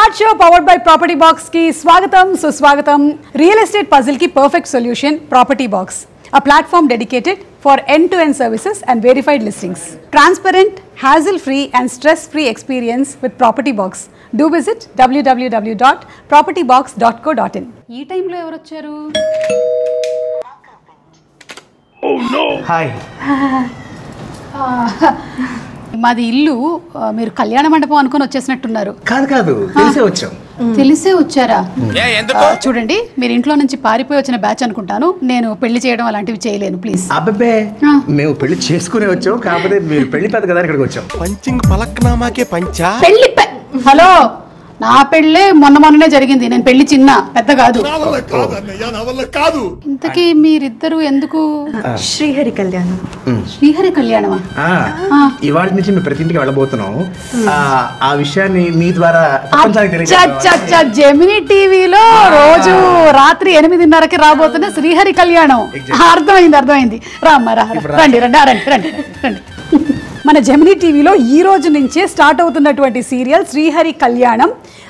Chat show powered by property box కి స్వాగతం సుస్వాగతం. రియల్ ఎస్టేట్ పజిల్ కి perfect solution property box, a platform dedicated for end-to-end services and verified listings. Transparent, hassle-free and stress-free experience with Property Box. Do visit www.propertybox.co.in. ఈ టైంలో ఎవరు వచ్చారు? Oh no! Hi. మాది ఇల్లు మీరు కళ్యాణ మండపం అనుకుని వచ్చేసినట్టున్నారు. కాదు తెలిసే వచ్చాం. తెలిసే వచ్చారా? చూడండి, మీరు ఇంట్లో నుంచి పారిపోయి వచ్చిన బ్యాచ్ అనుకుంటాను. నేను పెళ్లి చేయడం అలాంటివి చేయలేను, ప్లీజ్. అబ్బే, మేము పెళ్లి చేసుకునే వచ్చాం, కాకపోతే మీరు పెళ్లి పెద్ద కదా ఇక్కడికి వచ్చాం. పంచింగ్ పలక్నామాకే పంచా. పెళ్లి హలో, నా పెళ్ళే మొన్ననే జరిగింది. నేను పెళ్లి చిన్న పెద్ద కాదు. ఇంతకీ మీరిద్దరు ఎందుకు? శ్రీహరి కళ్యాణం. శ్రీహరి కళ్యాణమా? ఇవాళ నుంచి మేము ప్రతి ఇంటికి వెళ్ళబోతున్నాం. ఆ విషయాన్ని మీ ద్వారా జెమినీ టీవీలో రోజు రాత్రి 8:30కి రాబోతున్న శ్రీహరి కళ్యాణం. అర్థమైంది. రండి. మన జెమినీ టీవీలో ఈ రోజు నుంచే స్టార్ట్ అవుతున్నటువంటి సీరియల్ శ్రీహరి కళ్యాణం.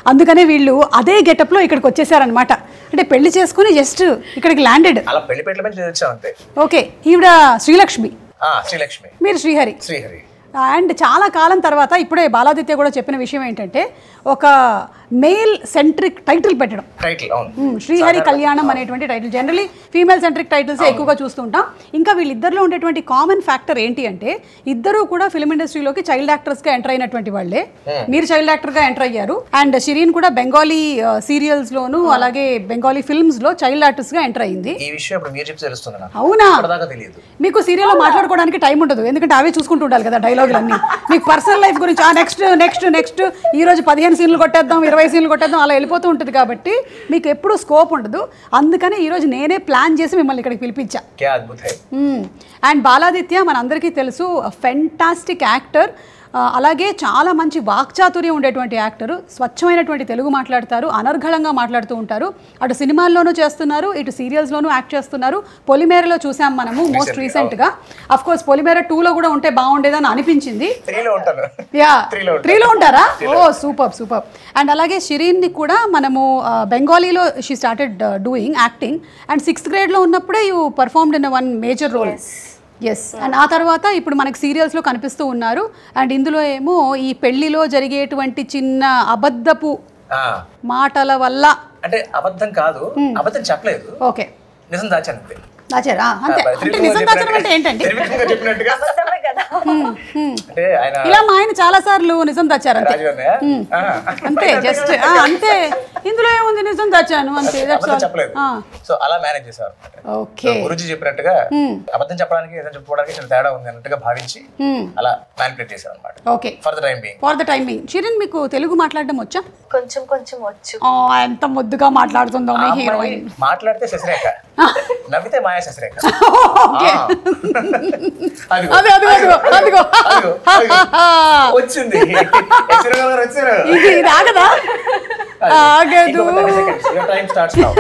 అందుకనే వీళ్ళు అదే గెటప్లో ఇక్కడికి వచ్చేసారనమాట. అంటే పెళ్లి చేసుకుని జస్ట్ ఇక్కడికి ల్యాండెడ్. ఓకే, ఈవిడ శ్రీలక్ష్మి, మీరు శ్రీహరి. అండ్ చాలా కాలం తర్వాత ఇప్పుడే బాలాదిత్య కూడా చెప్పిన విషయం ఏంటంటే, ఒక మేల్ సెంట్రిక్ టైటిల్ పెట్టడం. శ్రీహరి కళ్యాణం అనేటువంటి title. Generally female centric titles ఎక్కువగా చూస్తుంటాం. ఇంకా వీళ్ళిద్దరిలో ఉండేటువంటి కామన్ ఫ్యాక్టర్ ఏంటి అంటే, ఇద్దరు కూడా ఫిల్మ్ ఇండస్ట్రీలోకి చైల్డ్ యాక్టర్స్గా ఎంటర్ అయినటువంటి వాళ్ళే. మీరు చైల్డ్ యాక్టర్గా ఎంటర్ అయ్యారు. అండ్ షిరీన్ కూడా బెంగాలీ సీరియల్స్లోను అలాగే బెంగాలీ ఫిల్మ్స్లో చైల్డ్ ఆర్టిస్ట్గా ఎంటర్ అయింది. అవునా? మీకు సీరియల్లో మాట్లాడుకోవడానికి టైం ఉండదు, ఎందుకంటే అవే చూసుకుంటూ ఉండాలి కదా డైలాగులన్నీ. మీకు పర్సనల్ లైఫ్ గురించి నెక్స్ట్ ఈ రోజు 15 సీన్లు కొట్టేద్దాం, 20 సీన్లు కొట్టేద్దాం, అలా వెళ్ళిపోతూ ఉంటుంది. కాబట్టి మీకు ఎప్పుడు స్కోప్ ఉండదు. అందుకని ఈరోజు నేనే ప్లాన్ చేసి మిమ్మల్ని ఇక్కడికి పిలిపించా. అండ్ బాలాదిత్య మనందరికీ తెలుసు, ఫెంటాస్టిక్ యాక్టర్. అలాగే చాలా మంచి వాక్చాతుర్యం ఉండేటువంటి యాక్టరు. స్వచ్ఛమైనటువంటి తెలుగు మాట్లాడతారు, అనర్గళంగా మాట్లాడుతూ ఉంటారు. అటు సినిమాల్లోనూ చేస్తున్నారు, ఇటు సీరియల్స్లోనూ యాక్ట్ చేస్తున్నారు. పొలిమేరలో చూసాం మనము మోస్ట్ రీసెంట్గా. అఫ్ కోర్స్ పొలిమేర 2లో కూడా ఉంటే బాగుండేదని అనిపించింది. 3లో ఉంటారా? ఓ సూపర్. అండ్ అలాగే షిరీన్ని కూడా మనము బెంగాలీలో she started doing acting. And 6th grade ఉన్నప్పుడే you performed in one major role. Yes. And ఆ తర్వాత ఇప్పుడు మనకి సీరియల్స్లో కనిపిస్తూ ఉన్నారు. అండ్ ఇందులో ఏమో ఈ పెళ్లిలో జరిగేటువంటి చిన్న అబద్ధపు మాటల వల్ల, అంటే అబద్ధం కాదు, అబద్ధం చెప్పలేదు, ఓకే, నిజం దాచాను. దాచారా? అంతే. అంటే నిజం దాచడం అంటే ఏంటండి? ఇలా మా ఆయన చాలా సార్లు నిజం దాచారు, అంతే. జస్ట్ అంతే. ఇందులో ఏముంది, నిజం దాచాను అంతే. ఓకే. గురుజీ చెప్పినట్టుగా అబద్ధం చెప్పడానికి నిజం చెప్పుకోవడానికి తేడా ఉంది అన్నట్టుగా భావించి అలా మ్యానిపులేట్ చేశారు అన్నమాట. Okay. For the time being. Shireen, మీకు తెలుగు మాట్లాడడం వచ్చా? కొంచెం వచ్చు. ఎంత ముద్దుగా మాట్లాడుతుందో మీ హీరోయిన్. మాట్లాడితే శశిరేఖ, నవ్వితే మాయా శశిరేఖ. వచ్చింది. ఇది ఆగదా? ఆగదు. Time starts now.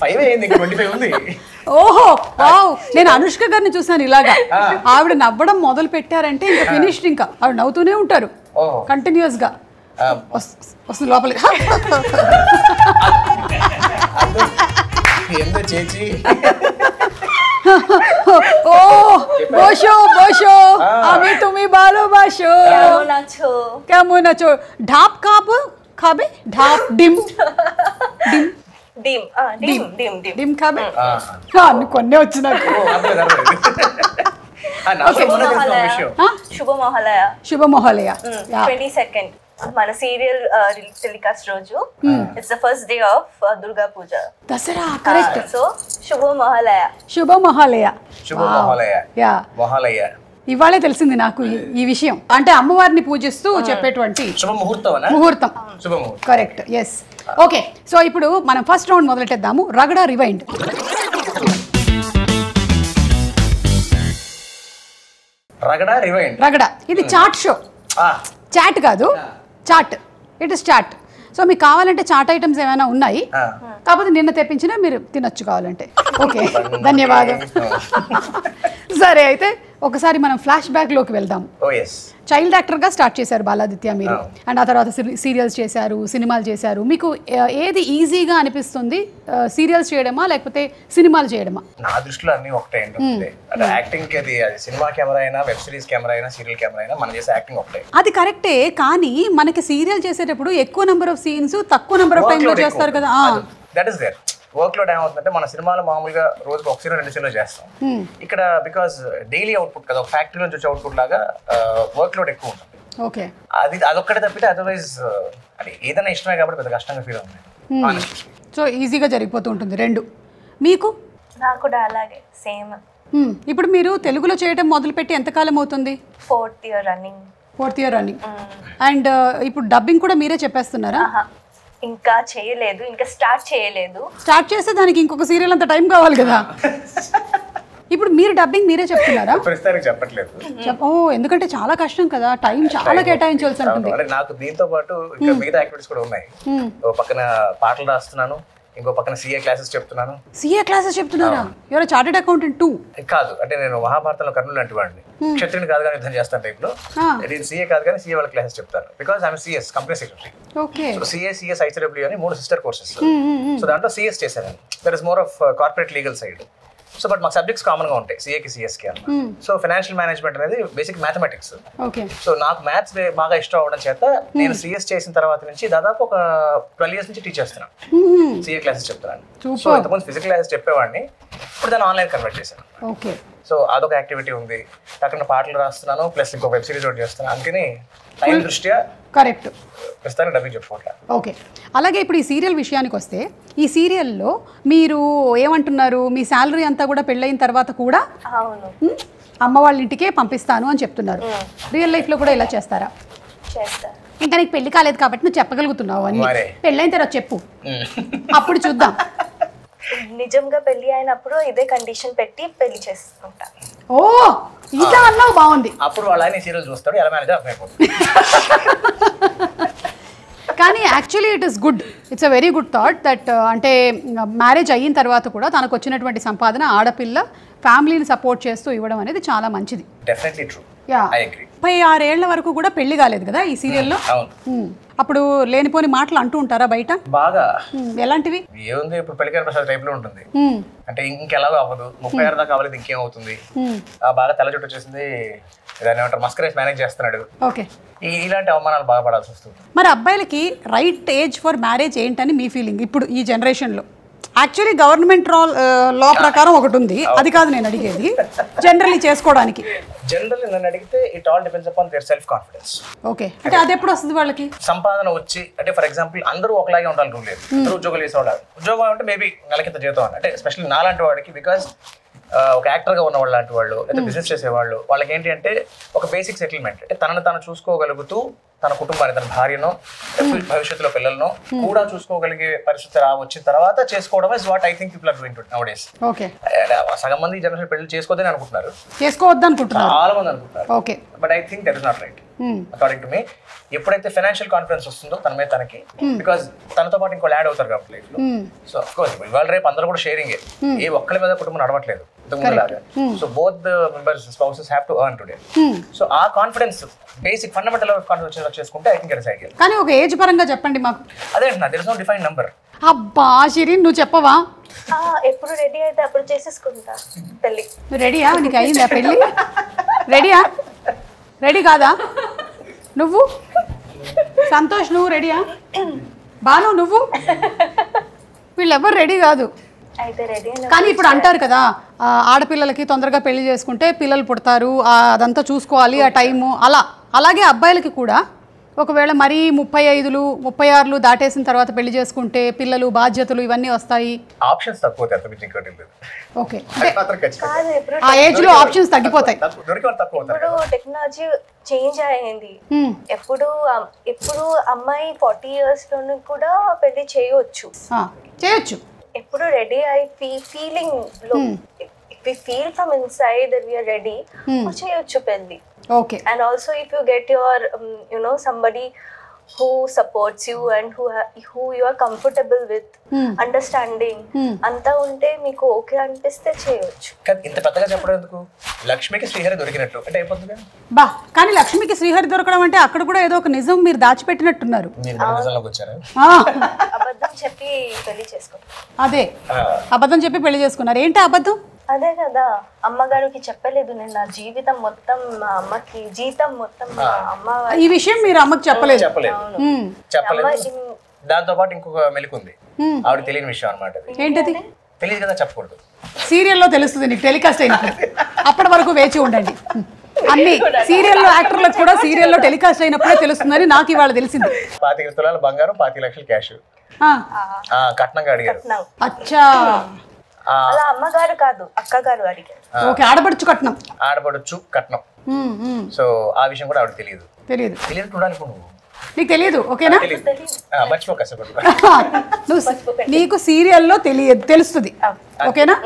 5 అయింది, ఇంకా 25 ఉంది. ఓహో, వావ్. నేను అనుష్క గారిని చూసాను ఇలాగా. ఆవిడ నవ్వడం మొదలు పెట్టారంటే ఇంకా ఫినిష్డ్. ఇంకా ఆవిడ నవ్వుతూనే ఉంటారు కంటిన్యూస్ గా. వస్తుంది లోపలికి. ఎంతో చేచి ও বসো বসো আমি তুমি ভালোবাসো কেমন আছো ঢাপ খাবে ঢাপ ডিম খাবে కొన్ని వచ్చు నాకు. శుభ మహాలయ 22nd మన సీరియల్ టెలికాస్ట్ రోజు. It's the first day of Durga Puja, Dasara. Correct. So శుభ మహాలయ. ఇవాళే తెలిసింది నాకు ఈ విషయం. అంటే అమ్మవారిని పూజిస్తూ చెప్పేటువంటి ముహూర్తం. కరెక్ట్. ఎస్. ఓకే. సో ఇప్పుడు మనం ఫస్ట్ రౌండ్ మొదలెట్టేద్దాము. రగడా రివైండ్. రగడా ఇది చాట్ షో. చాట్ కాదు, chat. It is chat. So మీకు కావాలంటే చాట్ ఐటమ్స్ ఏమైనా ఉన్నాయి, కాకపోతే నిన్న తెప్పించినా మీరు తినొచ్చు కావాలంటే. ఓకే, ధన్యవాదం. సరే, అయితే ఒకసారి మనం ఫ్లాష్ బ్యాక్లోకి వెళ్దాం. ఓ ఎస్. చైల్డ్ యాక్టర్గా స్టార్ట్ చేశారు బాలాదిత్య మీరు, అండ్ ఆ తర్వాత సీరియల్స్ చేశారు, సినిమాలు చేశారు. మీకు ఏది ఈజీగా అనిపిస్తుంది, సీరియల్స్ చేయడమా లేకపోతే సినిమాలు చేయడమా? నా దృష్టిలో అన్ని ఒకటే అండి. అంటే యాక్టింగ్ అది సినిమా కెమెరా అయినా, వెబ్ సిరీస్ కెమెరా అయినా, సీరియల్ కెమెరా అయినా, మనం చేసే యాక్టింగ్ ఒకటే. అది కరెక్టే, కానీ మనకి సీరియల్ చేసేటప్పుడు ఎక్కువ నెంబర్ ఆఫ్ సీన్స్ తక్కువ నెంబర్ ఆఫ్ టైంలో చేస్తారు కదా. That is there. Work load ఏమవుతుందంటే మన సినిమాలో మామూలుగా రోజుకి ఒక సీన్ 2 సీన్లు చేస్తాం. ఇక్కడ బికాస్ డైలీ అవుట్పుట్ కదా, ఫ్యాక్టరీ నుంచి వచ్చే అవుట్పుట్ లాగా వర్క్ లోడ్ ఎక్కువ ఉంటుంది. ఓకే, అదొక్కటే తప్పితే అదర్వైజ్ అది ఏదైనా ఇష్టమే కాబట్టి పెద్ద కష్టంగా ఫీల్ అవుతుంది. సో ఈజీగా జరిగిపోతూ ఉంటుంది రెండు. మీకు? నాకు కూడా అలాగే సేమ్. ఇప్పుడు మీరు తెలుగులో చేయడం మొదలుపెట్టి ఎంతకాలం అవుతుంది? 4th year running. 4th year running. And ఇప్పుడు డబ్బింగ్ కూడా మీరే చెప్పేస్తున్నారా? ఇంకా చేయలేదు, ఇంకా స్టార్ట్ చేయలేదు. స్టార్ట్ చేస్తే దానికి ఇంకొక సీరియల్ అంత టైం కావాలి కదా. ఇప్పుడు మీరు డబ్బింగ్ మీరే చెప్తున్నారా? ప్రస్తుతానికి చెప్పట్లేదు. ఎందుకంటే చాలా కష్టం కదా, టైం చాలా కేటాయించాల్సి ఉంటుంది. నాకు దీంతో పాటు ఇంకా మిగతా యాక్టివిటీస్ కూడా ఉన్నాయి. ఓ పక్కన పాటలు రాస్తున్నాను, ఇంకో పక్కన సిఏ క్లాసెస్ చెప్తున్నాను. సిఏ క్లాసెస్ చెప్తున్నారా? ఎవరో చార్టెడ్ అకౌంటెంట్ టూ? కాదు, అంటే నేను మహాభారతంలో కర్ణులు లాంటి వాడిని, క్షత్రుని కాదు కానీ యుద్ధం చేస్తాను టైప్ లో. నేను సిఏ కాదు కానీ సిఏ వాళ్ళ క్లాసెస్ చెప్తాను. Because I'm CS, company secretary. Okay. So CA, CS, ICW అని 3 సిస్టర్ కోర్సెస్. సో దాంట్లో సిఎస్ చేశాను. That is more of corporate legal side. So but మాకు సబ్జెక్ట్స్ కామన్ గా ఉంటాయి, సిఏకి సిఎస్కి అన్న. సో ఫైనాన్షియల్ మేనేజ్మెంట్ అనేది బేసిక్ మ్యాథమెటిక్స్. సో నాకు maths బాగా ఇష్టం అవడం చేత నేను సిఎస్ చేసిన తర్వాత నుంచి దాదాపు ఒక 12 years నుంచి టీచ్ చేస్తున్నాను, సిఏ క్లాసెస్ చెప్తున్నాను. సో ఇంతకుముందు ఫిజికల్ క్లాసెస్ చెప్పేవాడిని, ఇప్పుడు దాన్ని ఆన్లైన్ కన్వర్ట్ చేశాను. ఓకే. సో అదొక యాక్టివిటీ ఉంది. అక్కడ పాటలు రాస్తున్నాను, ప్లస్ ఇంకో వెబ్ సిరీస్ ఒకటి చేస్తున్నాను. అందుకని టైం దృష్ట్యా కరెక్ట్ ప్రస్తుతానికి డబ్బింగ్ చెప్పుకోవట్లే. ఓకే. అలాగే ఇప్పుడు ఈ సీరియల్ విషయానికి వస్తే, ఈ సీరియల్లో మీరు ఏమంటున్నారు, మీ శాలరీ అంతా కూడా పెళ్ళైన తర్వాత కూడా అమ్మ వాళ్ళ ఇంటికే పంపిస్తాను అని చెప్తున్నారు. రియల్ లైఫ్లో కూడా ఇలా చేస్తారా? చేస్తారు. ఇంకా నీకు పెళ్లి కాలేదు కాబట్టి నువ్వు చెప్పగలుగుతున్నావు అన్ని, పెళ్ళైన తర్వాత చెప్పు, అప్పుడు చూద్దాం. నిజంగా పెళ్లి అయినప్పుడు ఇదే కండిషన్ పెట్టి పెళ్లి చేసుకుంటా. ఓ, ఇంకా అన్నావు, బాగుంది. అప్పుడు వాళ్ళ ఆయన సీరియల్ చూస్తాడు, ఎలా మేనేజ్ అర్థమైపోతుంది. కానీ actually it is good, it's a very good thought that అంటే మ్యారేజ్ అయిన తర్వాత కూడా తనకు వచ్చినటువంటి సంపాదన ఆడపిల్ల ఫ్యామిలీని సపోర్ట్ చేస్తూ ఇవ్వడం అనేది చాలా మంచిది. Definitely true. Yeah. I agree. 36 ఏళ్ల వరకు కూడా పెళ్లి కాలేదు కదా ఈ సీరియల్లో. అప్పుడు లేనిపోని మాటలు అంటూ ఉంటారా బయట? బాగా. ఎలాంటివి? ఏముంది, ఇప్పుడు పెళ్లికార ప్రసాద్ టైప్ లో ఉంటుంది. అంటే ఇంకెలాగో అవ్వదు, 36 దాకా అవ్వలేదు, ఇంకేమవుతుంది, బాగా తెల్ల చుట్టూ వచ్చేసింది, దాన్ని ఏమంటారు మస్కరేజ్ మేనేజ్ చేస్తున్నాడు. ఓకే. ఇలాంటి అవమానాలు బాగా పడాల్సి వస్తుంది. మరి అబ్బాయిలకి రైట్ ఏజ్ ఫర్ మ్యారేజ్ ఏంటని మీ ఫీలింగ్ ఇప్పుడు ఈ జనరేషన్లో? యాక్చువల్లీ గవర్నమెంట్ లా ప్రకారం ఒకటి ఉంది, అది కాదు నేను అడిగేది. జనరల్లీ చేసుకోవడానికి జనరల్లీ నన్ను అడిగితే it all depends upon there self confidence. Okay. అంటే అది ఎప్పుడు వస్తుంది వాళ్ళకి? సంపాదన వచ్చి, అంటే ఫర్ ఎగ్జాంపుల్ అందరూ ఒకలాగే ఉండాలి రూల్ లేదు. అందరూ ఉద్యోగాలు చేసేవాళ్ళు, ఉద్యోగం అంటే మేబీ నెలకింత జీతం అని, అంటే ఎస్పెషల్లీ నాలాంటి వాడికి, బికాస్ ఒక యాక్టర్గా ఉన్న వాళ్ళు లాంటి వాళ్ళు లేదా బిజినెస్ చేసేవాళ్ళు, వాళ్ళకి ఏంటి అంటే ఒక బేసిక్ సెటిల్మెంట్, అంటే తనను తాను చూసుకోగలుగుతూ తన కుటుంబాన్ని, తన భార్యను, భవిష్యత్తులో పిల్లలను కూడా చూసుకోగలిగే పరిస్థితి వచ్చిన తర్వాత చేసుకోవడం is what I think people are doing now days. Okay. సగం మంది జనరేషన్ పెళ్లి చేసుకోవద్దని అనుకుంటున్నారు, చేసుకోవద్దు అనుకుంటున్నారు, చాలా మంది అనుకుంటున్నారు. Okay. But I think that is not right according to me. ఎప్పుడైతే ఫైనాన్షియల్ కాన్ఫిడెన్స్ వస్తుందో తన మీద తనకి, బికాస్ తనతో పాటు ఇంకో యాడ్ అవుతారు కాబట్టి లైఫ్ లో. సో అఫ్ కోర్స్ ఇవాళ రేపు అందరూ కూడా షేరింగే, ఏ ఒక్కరి మీద కుటుంబం నడవట్లేదు ఇంతకుముందులాగా. So both the members spouses have to earn today. So ఆ కాన్ఫిడెన్స్ బేసిక్ ఫండమెంటల్ కాన్ఫిడెన్స్ చేసుకుంటే ఐ థింక్ ఇట్స్ ఐడియల్. కానీ ఒక ఏజ్ పరంగా చెప్పండి మాకు. అదే అంటున్నా, there is no defined number. అబ్బా షిరీన్, నువ్వు చెప్పవా? ఎప్పుడు రెడీ అయితే అప్పుడు చేసేసుకుంటా పెళ్లి. రెడీయా? నీకు అయిందా పెళ్లి? రెడీయా? రెడీ కాదా నువ్వు? సంతోష్ నువ్వు రెడీయా? బాను నువ్వు? వీళ్ళెవ్వరు రెడీ కాదు. కానీ ఇప్పుడు అంటారు కదా, ఆడపిల్లలకి తొందరగా పెళ్లి చేసుకుంటే పిల్లలు పుడతారు, అదంతా చూసుకోవాలి ఆ టైము. అలాగే అబ్బాయిలకి కూడా ఒకవేళ మరీ 35, 36 దాటేసిన తర్వాత పెళ్లి చేసుకుంటే పిల్లలు, బాధ్యతలు ఇవన్నీ వస్తాయి. ఆప్షన్స్ తక్కువ. ఓకే. ఆ ఏజ్ లో ఆప్షన్స్ తగ్గిపోతాయి. ఇప్పుడు టెక్నాలజీ చేంజ్ అయ్యింది. ఎప్పుడు అమ్మాయి 40 years లోను కూడా పెళ్లి చేయొచ్చు. ఎప్పుడు రెడీ అయి ఫీలింగ్ లో, if we feel from inside that we are ready, చేయొచ్చు పెళ్లి. Okay. And also if you get your somebody who supports you and who you are comfortable with, understanding అంతా ఉంటే మీకు ఓకే అనిపిస్తే చేయొచ్చు. ఇంత పెద్దగా చెప్పడం ఎందుకు? లక్ష్మికి శ్రీహరి దొరికినట్టు అంటే అయిపోతుంది బా. కానీ లక్ష్మికి శ్రీహరి దొరకడం అంటే అక్కడ కూడా ఏదో ఒక నిజం మీరు దాచిపెట్టినట్టున్నారు. నిజంలోకి వచ్చారా? అబద్ధం చెప్పి పెళ్లి చేసుకున్నారు. అదే అబద్ధం చెప్పి పెళ్లి చేసుకున్నారు. ఏంటి అబద్ధం? అదే కదా, అమ్మగారికి చెప్పలేదు నేను నా జీవితం మొత్తం మా అమ్మకి, జీతం మొత్తం మా అమ్మ. ఈ విషయం మీరు అమ్మకి చెప్పలేదు? చెప్పలేదు. దాంతో పాటు ఇంకొక మెలికుంది, ఆవిడ తెలియని విషయం అనమాట. ఏంటది? తెలియదు కదా, చెప్పకూడదు. సీరియల్లో తెలుస్తుంది నీకు టెలికాస్ట్ అయినప్పుడు. అప్పటి వరకు వేచి ఉండండి. అన్ని సీరియల్లో యాక్టర్లకు కూడా సీరియల్లో టెలికాస్ట్ అయినప్పుడే తెలుస్తుందని నాకు ఇవాళ తెలిసింది. 25 తులాల బంగారం, 25 లక్షలు క్యాష్ కట్నంగా అడిగారు. అచ్చా. అలా అమ్మగారు కాదు, అక్కగారు అడిగారు. ఓకే, ఆడబడుచు కట్నం. ఆడబడొచ్చు కట్నం. సో ఆ విషయం కూడా ఆవిడ తెలియదు. తెలియదు ఉండాలి నువ్వు. నీకు తెలియదు, ఓకేనా? మర్చిపోక నీకు సీరియల్లో తెలుస్తుంది, ఓకేనా?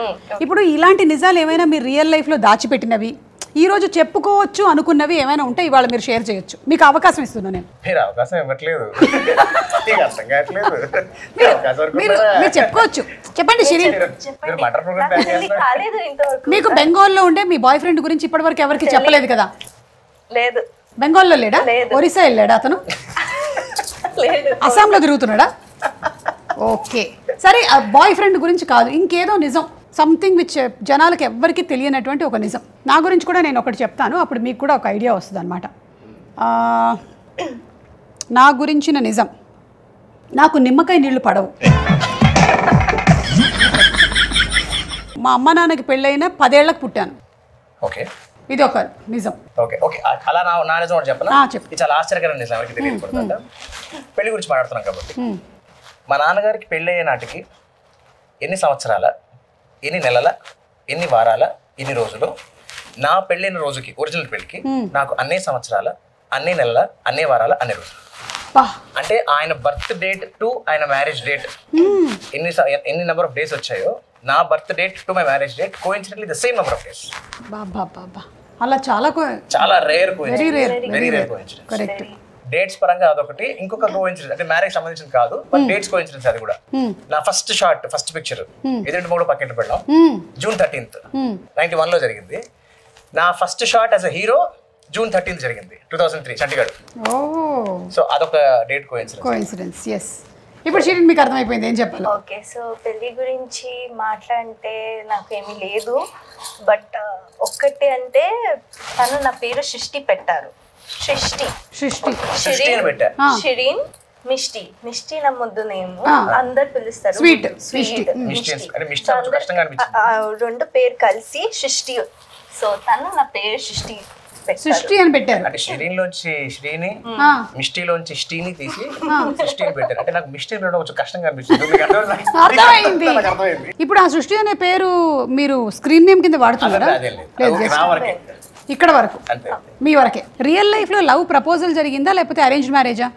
ఇప్పుడు ఇలాంటి నిజాలు ఏమైనా మీరు రియల్ లైఫ్ లో దాచిపెట్టినవి, ఈ రోజు చెప్పుకోవచ్చు అనుకున్నవి ఏమైనా ఉంటే ఇవాళ మీరు షేర్ చేయొచ్చు. మీకు అవకాశం ఇస్తున్నాను నేను. మీరు అవకాశం ఇవ్వట్లేదు. మీరు చెప్పుకోవచ్చు. చెప్పండి శిరీన్. మీకు బెంగాల్లో ఉండే మీ బాయ్ ఫ్రెండ్ గురించి ఇప్పటి వరకు ఎవరికి చెప్పలేదు కదా? లేదు. బెంగాల్లో లేడా? ఒరిస్సా వెళ్ళాడా అతను? అస్సాంలో తిరుగుతున్నాడా? ఓకే, సరే. ఆ బాయ్ ఫ్రెండ్ గురించి కాదు, ఇంకేదో నిజం, సంథింగ్ విచ్ జనాలకి ఎవ్వరికి తెలియనటువంటి ఒక నిజం. నా గురించి కూడా నేను ఒకటి చెప్తాను, అప్పుడు మీకు కూడా ఒక ఐడియా వస్తుంది అనమాట. నా గురించిన నిజం, నాకు నిమ్మకాయ నీళ్లు పడవు. మా అమ్మ నాన్నకి పెళ్ళైన 10 ఏళ్లకు పుట్టాను. ఓకే, ఇది ఒక నిజం. ఓకే ఓకే, అలా నా నిజం ఒకటి చెప్పనా? ఇది చాలా ఆశ్చర్యకరమైన నిజం, ఎవరికి తెలియదు. పెళ్లి గురించి మాట్లాడుతున్నాం కాబట్టి, మా నాన్నగారికి పెళ్ళి అయ్యే నాటికి ఎన్ని సంవత్సరాల, ఎన్ని నెలల, ఎన్ని వారాల, ఎన్ని రోజులు, నా పెళ్ళైన రోజుకి, ఒరిజినల్ పెళ్ళికి నాకు అన్ని సంవత్సరాల, అన్ని నెలల, అన్ని వారాల, అన్ని రోజులు. అంటే ఆయన బర్త్ డేట్ టు ఆయన మ్యారేజ్ డేట్ ఎన్ని నెంబర్ ఆఫ్ డేస్ వచ్చాయో, నా birth date to my marriage date coincidentally the same number of days. అలా చాలా rare coincidence, very rare coincidence. Correct. Dates పరంగా అదొకటి. ఇంకొక కోఇన్సిడెన్స్ అంటే మ్యారేజ్ సంబంధించింది కాదు, బట్ డేట్స్ కోఇన్సిడెన్స్ అది కూడా. నా ఫస్ట్ షాట్, ఫస్ట్ పిక్చర్ ఎదుటి మూడు పక్కింటి పెళ్ళాం, June 13th 91 లో జరిగింది. నా first shot as a hero June 13th జరిగింది 2003 చండీగఢ్. సో అదొక డేట్ కోఇన్సిడెన్స్. ఎస్. ఇప్పుడు షిరీన్ మీకు అర్థమైపోయింది ఏం చెప్పాలి? ఓకే, సో పెళ్లి గురించి మాట్లాడితే నాకేమీ లేదు, బట్ ఒక్కటి అంటే తను నా పేరు సృష్టి పెట్టారు. షిరీన్ మిష్టి నా ముద్దు నేము, అందరు పిలుస్తారు స్వీట్. రెండు పేరు కలిసి సృష్టి. సో తను నా పేరు సృష్టి అని పెట్టారు. అంటే షిరీన్ లోంచి శ్రీని, మిష్టిలోంచి శ్రీని తీసి సృష్టిని పెట్టారు. అంటే నాకు మిష్టి కొంచెం కష్టంగా అనిపించింది. అర్థమైంది. ఇప్పుడు ఆ సృష్టి అనే పేరు మీరు స్క్రీన్ నేమ్ కింద వాడుతున్నారా? ఇక్కడ వరకు, మీ వరకే. రియల్ లైఫ్ లో లవ్ ప్రపోజల్ జరిగిందా లేకపోతే అరేంజ్డ్ మ్యారేజా?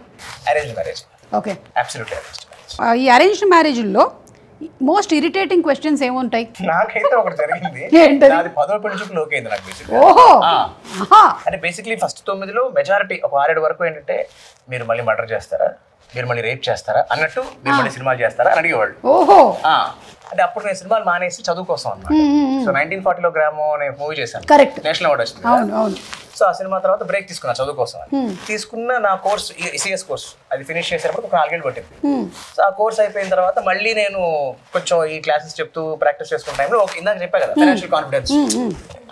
Arranged marriage. Okay, absolutely arranged marriage. ఈ అరేంజ్డ్ మ్యారేజ్లో మోస్ట్ ఇరిటేటింగ్ క్వశ్చన్స్ ఏముంటాయి? నాకైతే ఒకటి జరిగింది, అది 10వ పెళ్లి చూపులు ఓకే అయింది నాకు బేసిక్లీ. అంటే బేసిక్లీ ఫస్ట్ 9లో మెజారిటీ ఒక 6-7 వరకు ఏంటంటే మీరు మళ్ళీ మర్డర్ చేస్తారా, మీరు మళ్ళీ రేప్ చేస్తారా అన్నట్టు, మీరు మళ్ళీ సినిమాలు చేస్తారా అని అడిగేవాళ్ళు. అంటే అప్పుడు నేను సినిమాలు మానేసి చదువు కోసం అన్నమాట. సో 1940లో గ్రామం అనే మూవీ చేశాను, నేషనల్ అవార్డు వచ్చింది. సో ఆ సినిమా తర్వాత బ్రేక్ తీసుకున్నా చదువు కోసం. తీసుకున్న నా కోర్స్ సిఎస్ కోర్స్ అది ఫినిష్ చేసేటప్పుడు ఒక 4 ఏళ్ళు పట్టింది. సో ఆ కోర్స్ అయిపోయిన తర్వాత మళ్ళీ నేను కొంచెం ఈ క్లాసెస్ చెప్తూ ప్రాక్టీస్ చేసుకున్న టైంలో ఇందాక చెప్పా కదా ఫైనాన్షియల్ కాన్ఫిడెన్స్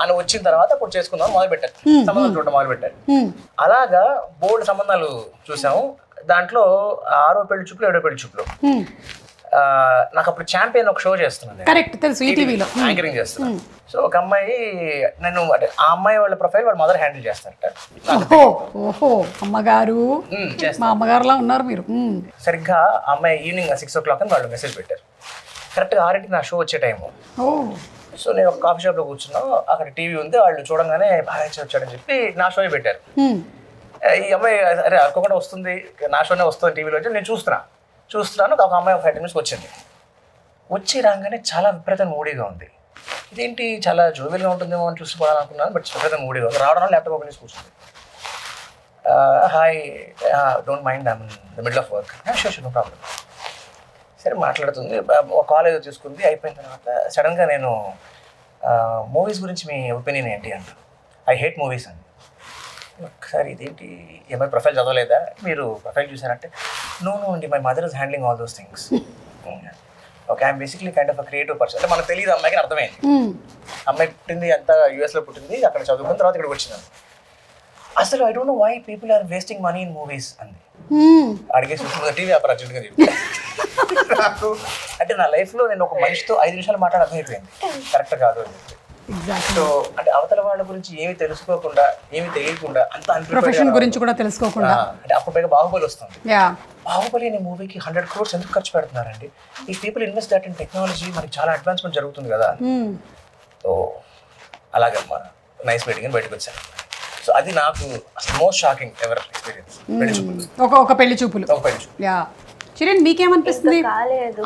అని వచ్చిన తర్వాత అప్పుడు చేసుకుందాం మొదలు పెట్టాను, సంబంధాలు చూడడం మొదలు పెట్టాను. అలాగా బోల్డ్ సంబంధాలు చూసాము. దాంట్లో 6వ పెళ్లి చూపులు 7వ పెళ్లి చూపులు నాకు అప్పుడు ఛాంపియన్ ఒక షో చేస్తున్నాను, యాంకరింగ్ చేస్తున్నాను. సో ఒక అమ్మాయి నేను ఆ అమ్మాయి వాళ్ళ ప్రొఫైల్ వాళ్ళ మదర్ హ్యాండిల్ చేస్తారట. అమ్మగారు మా అమ్మగారులా ఉన్నారు మీరు. సరిగ్గా ఆ అమ్మాయి ఈవినింగ్ 6 o'clock అని వాళ్ళు మెసేజ్ పెట్టారు. కరెక్ట్గా 6కి నా షో వచ్చే టైము. సో నేను ఒక కాఫీ షాప్లో కూర్చున్నా, అక్కడ టీవీ ఉంది, వాళ్ళు చూడంగానే బాగా వచ్చాడని చెప్పి నా షోనే పెట్టారు. ఈ అమ్మాయి అరే అనుకోకుండా వస్తుంది, నా షోనే వస్తుంది టీవీలో నేను చూస్తున్నాను. ఒక అమ్మాయి ఒక 5 minutes వచ్చింది. వచ్చి రాగానే చాలా విపరీతంగా మూడీగా ఉంది. ఇదేంటి చాలా జోవియల్గా ఉంటుందేమో అని చూసుకోవాలనుకున్నాను, బట్ విపరీతంగా మూడీగా ఉంది. రావడం ల్యాప్టాప్ ఓపెన్ చేసి కూర్చుంది. Hi don't mind I'm in the middle of work. Sure no problem. సరే మాట్లాడుతుంది, ఒక కాల్ ఏదో తీసుకుంది. అయిపోయిన తర్వాత సడన్గా నేను మూవీస్ గురించి మీ ఒపీనియన్ ఏంటి అంట. ఐ హేట్ మూవీస్ అని. ఒకసారి ఇదేంటి, ఏమైనా ప్రొఫైల్ చదవలేదా, మీరు ప్రొఫైల్ చూసారంటే నో అండి, my mother is handling all those things. Okay, I'm basically kind of a creative person. అంటే మనకు తెలియదు అమ్మాయికి అర్థమైంది. అమ్మాయి పుట్టింది అంతా యూఎస్లో పుట్టింది, అక్కడ చదువుకున్న తర్వాత ఇక్కడికి వచ్చింది. అసలు I don't know why people are wasting money in movies అంది. అడిగేసి టీవీ వ్యాపారం అర్జెంట్గా చెప్పి నాకు అంటే నా లైఫ్లో నేను ఒక మనిషితో 5 నిమిషాలు మాట్లాడి అర్థమైపోయింది కరెక్ట్ కాదు అని చెప్పి. సో అంటే అవతల వాళ్ళ గురించి ఏమి తెలుసుకోకుండా, ఏమి తెలియకుండా, అంత ప్రొఫెషన్ గురించి కూడా తెలుసుకోకుండా, అంటే అప్పుడు పైగా బాహుబలి వస్తుంది. బాహుబలి అనే మూవీకి 100 crores ఎందుకు ఖర్చు పెడుతున్నారండి? ఈ people invest that in technology, మనకి చాలా అడ్వాన్స్మెంట్ జరుగుతుంది కదా. సో అలాగమ్మా నైస్ మీటింగ్ అని బయటకు వచ్చాను. సో అది నాకు మోస్ట్ షాకింగ్ ఎవర్ ఎక్స్పీరియన్స్. పెళ్లి చూపులు, ఒక పెళ్లి చూపులు. యా చిరణ్ మీకేమనిపిస్తుంది?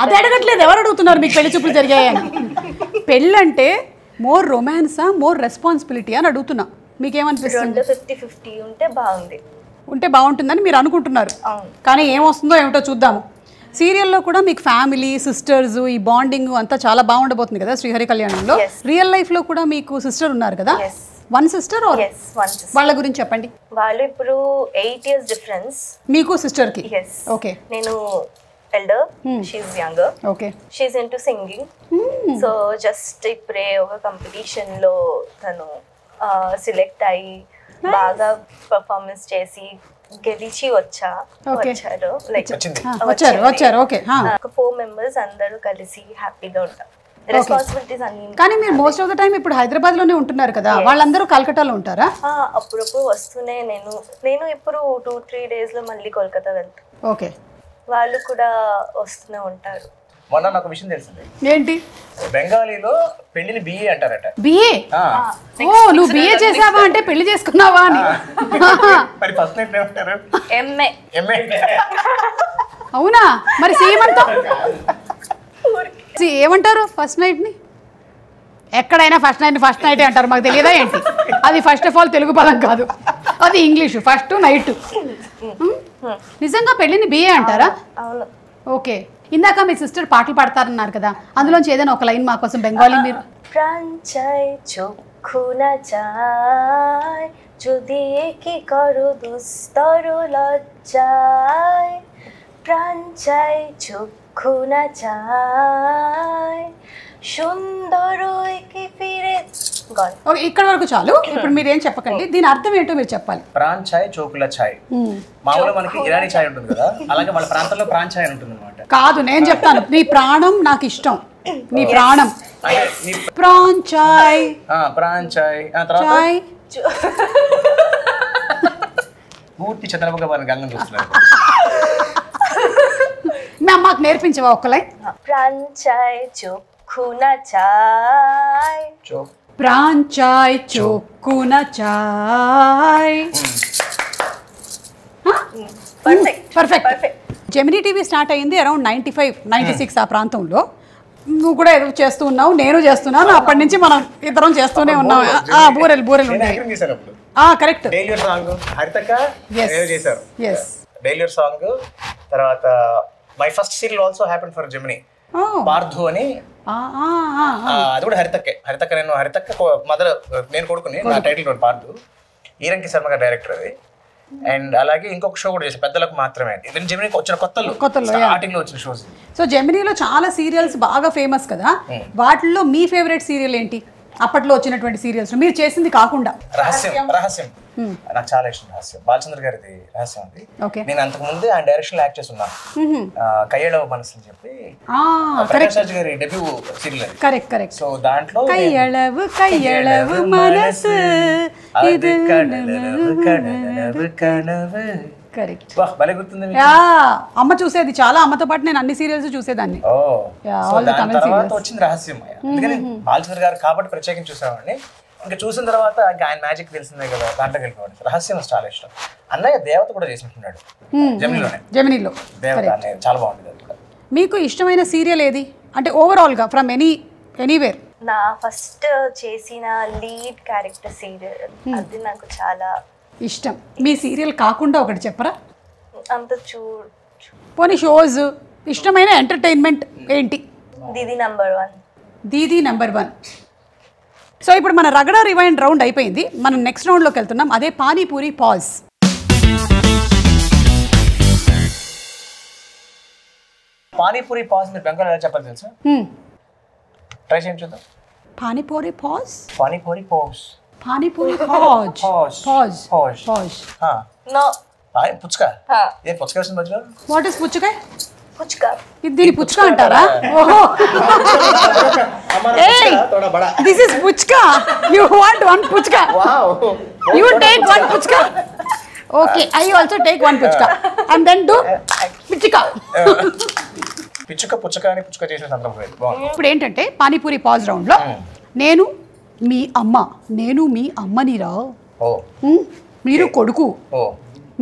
అదే అడగట్లేదు, ఎవరు అడుగుతున్నారు మీకు పెళ్లి చూపులు జరిగాయని? పెళ్ళి అంటే మోర్ రొమాన్సా, మోర్ రెస్పాన్సిబిలిటీ అని అడుగుతున్నా. మీకేమనిపిస్తుంది? 50-50 ఉంటే బాగుంటుందని మీరు అనుకుంటున్నారు, కానీ ఏమొస్తుందో ఏమిటో చూద్దాము. సీరియల్లో కూడా మీకు ఫ్యామిలీ, సిస్టర్స్, ఈ బాండింగ్ అంతా చాలా బాగుండబోతుంది కదా శ్రీహరి కళ్యాణంలో. రియల్ లైఫ్లో కూడా మీకు సిస్టర్ ఉన్నారు కదా? One sister or? వాళ్ళ గురించి చెప్పండి. వాళ్ళు ఇప్పుడు 8 years డిఫరెన్స్. మీకు సిస్టర్ కి? ఓకే. నేను elder, she is younger. Okay. She is into singing. So just ఇప్పుడే ఒక కాంపిటీషన్ లో తను సెలెక్ట్ అయ్యి బాగా పర్ఫార్మెన్స్ చేసి గెలిచి వచ్చారు. లైక్ వచ్చారు. ఓకే. ఒక 4 members అందరూ కలిసి హ్యాపీగా ఉంటాం. రెస్పాన్సిబిలిటీస్ అన్ని. కానీ మీరు మోస్ట్ ఆఫ్ ద టైం ఇప్పుడు హైదరాబాద్ లోనే ఉంటున్నారు కదా, వాళ్ళందరూ కలకత్తాలో ఉంటారా? అప్పుడప్పుడు వస్తూనే నేను ఇప్పుడు 2-3 days లో మళ్ళీ కోల్కతా వెళ్తాను. ఓకే. వాళ్ళు కూడా వస్తూనే ఉంటారు. మొన్న నాకు విషయం తెలిసింది. ఏంటి? బెంగాలీలో పెళ్లిని బిఏ అంటారట. బిఏ? ఓ, నువ్వు బిఏ చేసావా అంటే పెళ్లి చేసుకున్నావా అని. మరి ఫస్ట్ నైట్ ఏమంటారు? ఎంఏ. అవునా? మరి ఏమంటారు ఫస్ట్ నైట్ ని? ఎక్కడైనా ఫస్ట్ నైట్ అంటారు, మాకు తెలియదా ఏంటి? అది ఫస్ట్ ఆఫ్ ఆల్ తెలుగు పదం కాదు, అది ఇంగ్లీషు. First night. నిజంగా పెళ్ళిని బిఏ అంటారా? అవును. ఓకే. ఇందాక మీ సిస్టర్ పాటలు పాడతారన్నారు కదా, అందులోంచి ఏదైనా ఒక లైన్ మా కోసం బెంగాలీ మీరు. প্রাঞ্চাই চক্ষু না চায় যদি কি করো দুস্তর লজ্জায় প্রাঞ্চাই চক্ষু না চায় সুন্দর কি ফিরে. ఓకే, ఇక్కడ వరకు చాలు. ఇప్పుడు మీరు ఏం చెప్పకండి, దీని అర్థం ఏంటో మీరు చెప్పాలి. ప్రాన్ ఛాయ్ చోకుల ఛాయ్. మామూలుగా మనకి ఇరానీ ఛాయ్ ఉంటుంది కదా, అలాగే వాళ్ళ ప్రాంతంలో ప్రాన్ ఛాయ్ ఉంటుంది అనమాట. కాదు, నేను చెప్తాను. నీ ప్రాణం నాకు ఇష్టం, నీ ప్రాణం. ప్రాన్ ఛాయ్. ప్రాన్ ఛాయ్ ఛాయ్. పూర్తి చంద్రబాబు గారిని గంగం చూస్తున్నారు. మాకు నేర్పించవా ఒక్క లైన్? ప్రాన్ ఛాయ్ చోక్కు నా ఛాయ్. ప్రాన్ ఛాయ్ చోక్కు నా ఛాయ్. పర్ఫెక్ట్. జెమినీ టీవీ స్టార్ట్ అయింది అరౌండ్ 95-96 ఆ ప్రాంతంలో. నువ్వు కూడా ఏదో చేస్తూ ఉన్నావు, నేను చేస్తున్నాను. అప్పటి నుంచి మనం ఇద్దరం చేస్తూనే ఉన్నాం. బూరెలు ఉన్నాయి. కరెక్ట్. డైలియర్ సాంగ్ హరితక్క చేశారు. డైలియర్ సాంగ్ తర్వాత my first serial also happen for Gemini. Partha అని, అది కూడా హరితక్క. నేను హరితక్క మదర్, నేను కొడుకుని. నా టైటిల్ రోడ్ పార్థు. ఈరంకి శర్మ గారు డైరెక్టర్ అది. అండ్ అలాగే ఇంకొక షో కూడా చేశారు, పెద్దలకు మాత్రమే. ఇది జెమినీకి వచ్చిన కొత్తలో స్టార్టింగ్ లో వచ్చిన షోస్. సో జెమినీలో చాలా సీరియల్స్ బాగా ఫేమస్ కదా, వాటిల్లో మీ ఫేవరెట్ సీరియల్ ఏంటి? అప్పట్లో వచ్చినటువంటి సీరియల్స్ మీరు చేసింది కాకుండా. రహస్యం నాకు చాలా ఇష్టం. రహస్యం బాలచంద్ర గారిది రహస్యం అది. నేను అంతకు ముందే ఆయన డైరెక్షన్ లో యాక్ట్ చేస్తున్నాను. కయ్యళవ మనసు అని చెప్పి ప్రకాష్ గారి డెబ్యూ సీరియల్ అది. కరెక్ట్. సో దాంట్లో కయ్యళవ మనసు ఇది కరెక్ట్. భలే గుర్తుంది. అమ్మ చూసేది చాలా, అమ్మతో పాటు నేను అన్ని సీరియల్స్ చూసేదాన్ని. తర్వాత వచ్చింది రహస్యం. అందుకని బాలచంద్ర గారు కాబట్టి ప్రత్యేకించి చూసేవాడిని. ఇంకా చూసిన తర్వాత ఇంకా ఆయన మ్యాజిక్ తెలిసిందే కదా, దాంట్లోకి వెళ్ళిపోవాలి. రహస్యం చాలా ఇష్టం. అన్నయ్య దేవత కూడా చేసినట్టున్నాడు జెమినీలో. దేవత అన్నయ్య చాలా బాగుంటుంది. మీకు ఇష్టమైన సీరియల్ ఏది అంటే ఓవరాల్ గా ఫ్రమ్ ఎనీవేర్? నా ఫస్ట్ చేసిన లీడ్ క్యారెక్టర్ సీరియల్ అది నాకు చాలా ఇష్టం. మీ సీరియల్ కాకుండా ఒకటి చెప్పరా? అంత పోనీ షోస్, ఇష్టమైన ఎంటర్టైన్మెంట్ ఏంటి? దీది నంబర్ 1. దీది నంబర్ 1. సో ఇప్పుడు మన రగడ రివైండ్ రౌండ్ అయిపోయింది. మనం నెక్స్ట్ రౌండ్లోకి వెళ్తున్నాం. అదే పానీపూరి పాజ్. పానీపూరి పాజ్ మీరు బెంగాల్ ఎలా చెప్పాలి తెలుసా? ట్రై చేయండి చూద్దాం. Panipuri pause. Panipuri pause. Panipuri pause. Pause. Pause. No. పుచ్చుక. ఏ పుచ్చుక వస్తుంది మధ్యలో? వాట్ ఇస్ పుచ్చకాయ? పుచ్చుక. ఇది దీని పుచ్చుక అంటారా? ఓహో. దిస్ ఇస్ పుచ్చుక. యు వాంట్ 1 పుచ్చుక? యు టేక్ 1 పుచ్చుక. ఓకే, ఐ ఆల్సో టేక్ 1 పుచ్చుక అండ్ దెన్ డు పుచ్చుక. పిచ్చుక పుచ్చుక అని పుచ్చుక చేసిన సందర్భం లేదు. ఇప్పుడు ఏంటంటే పానీపూరి పాజ్ రౌండ్ లో నేను మీ అమ్మనిరా. మీరు కొడుకు,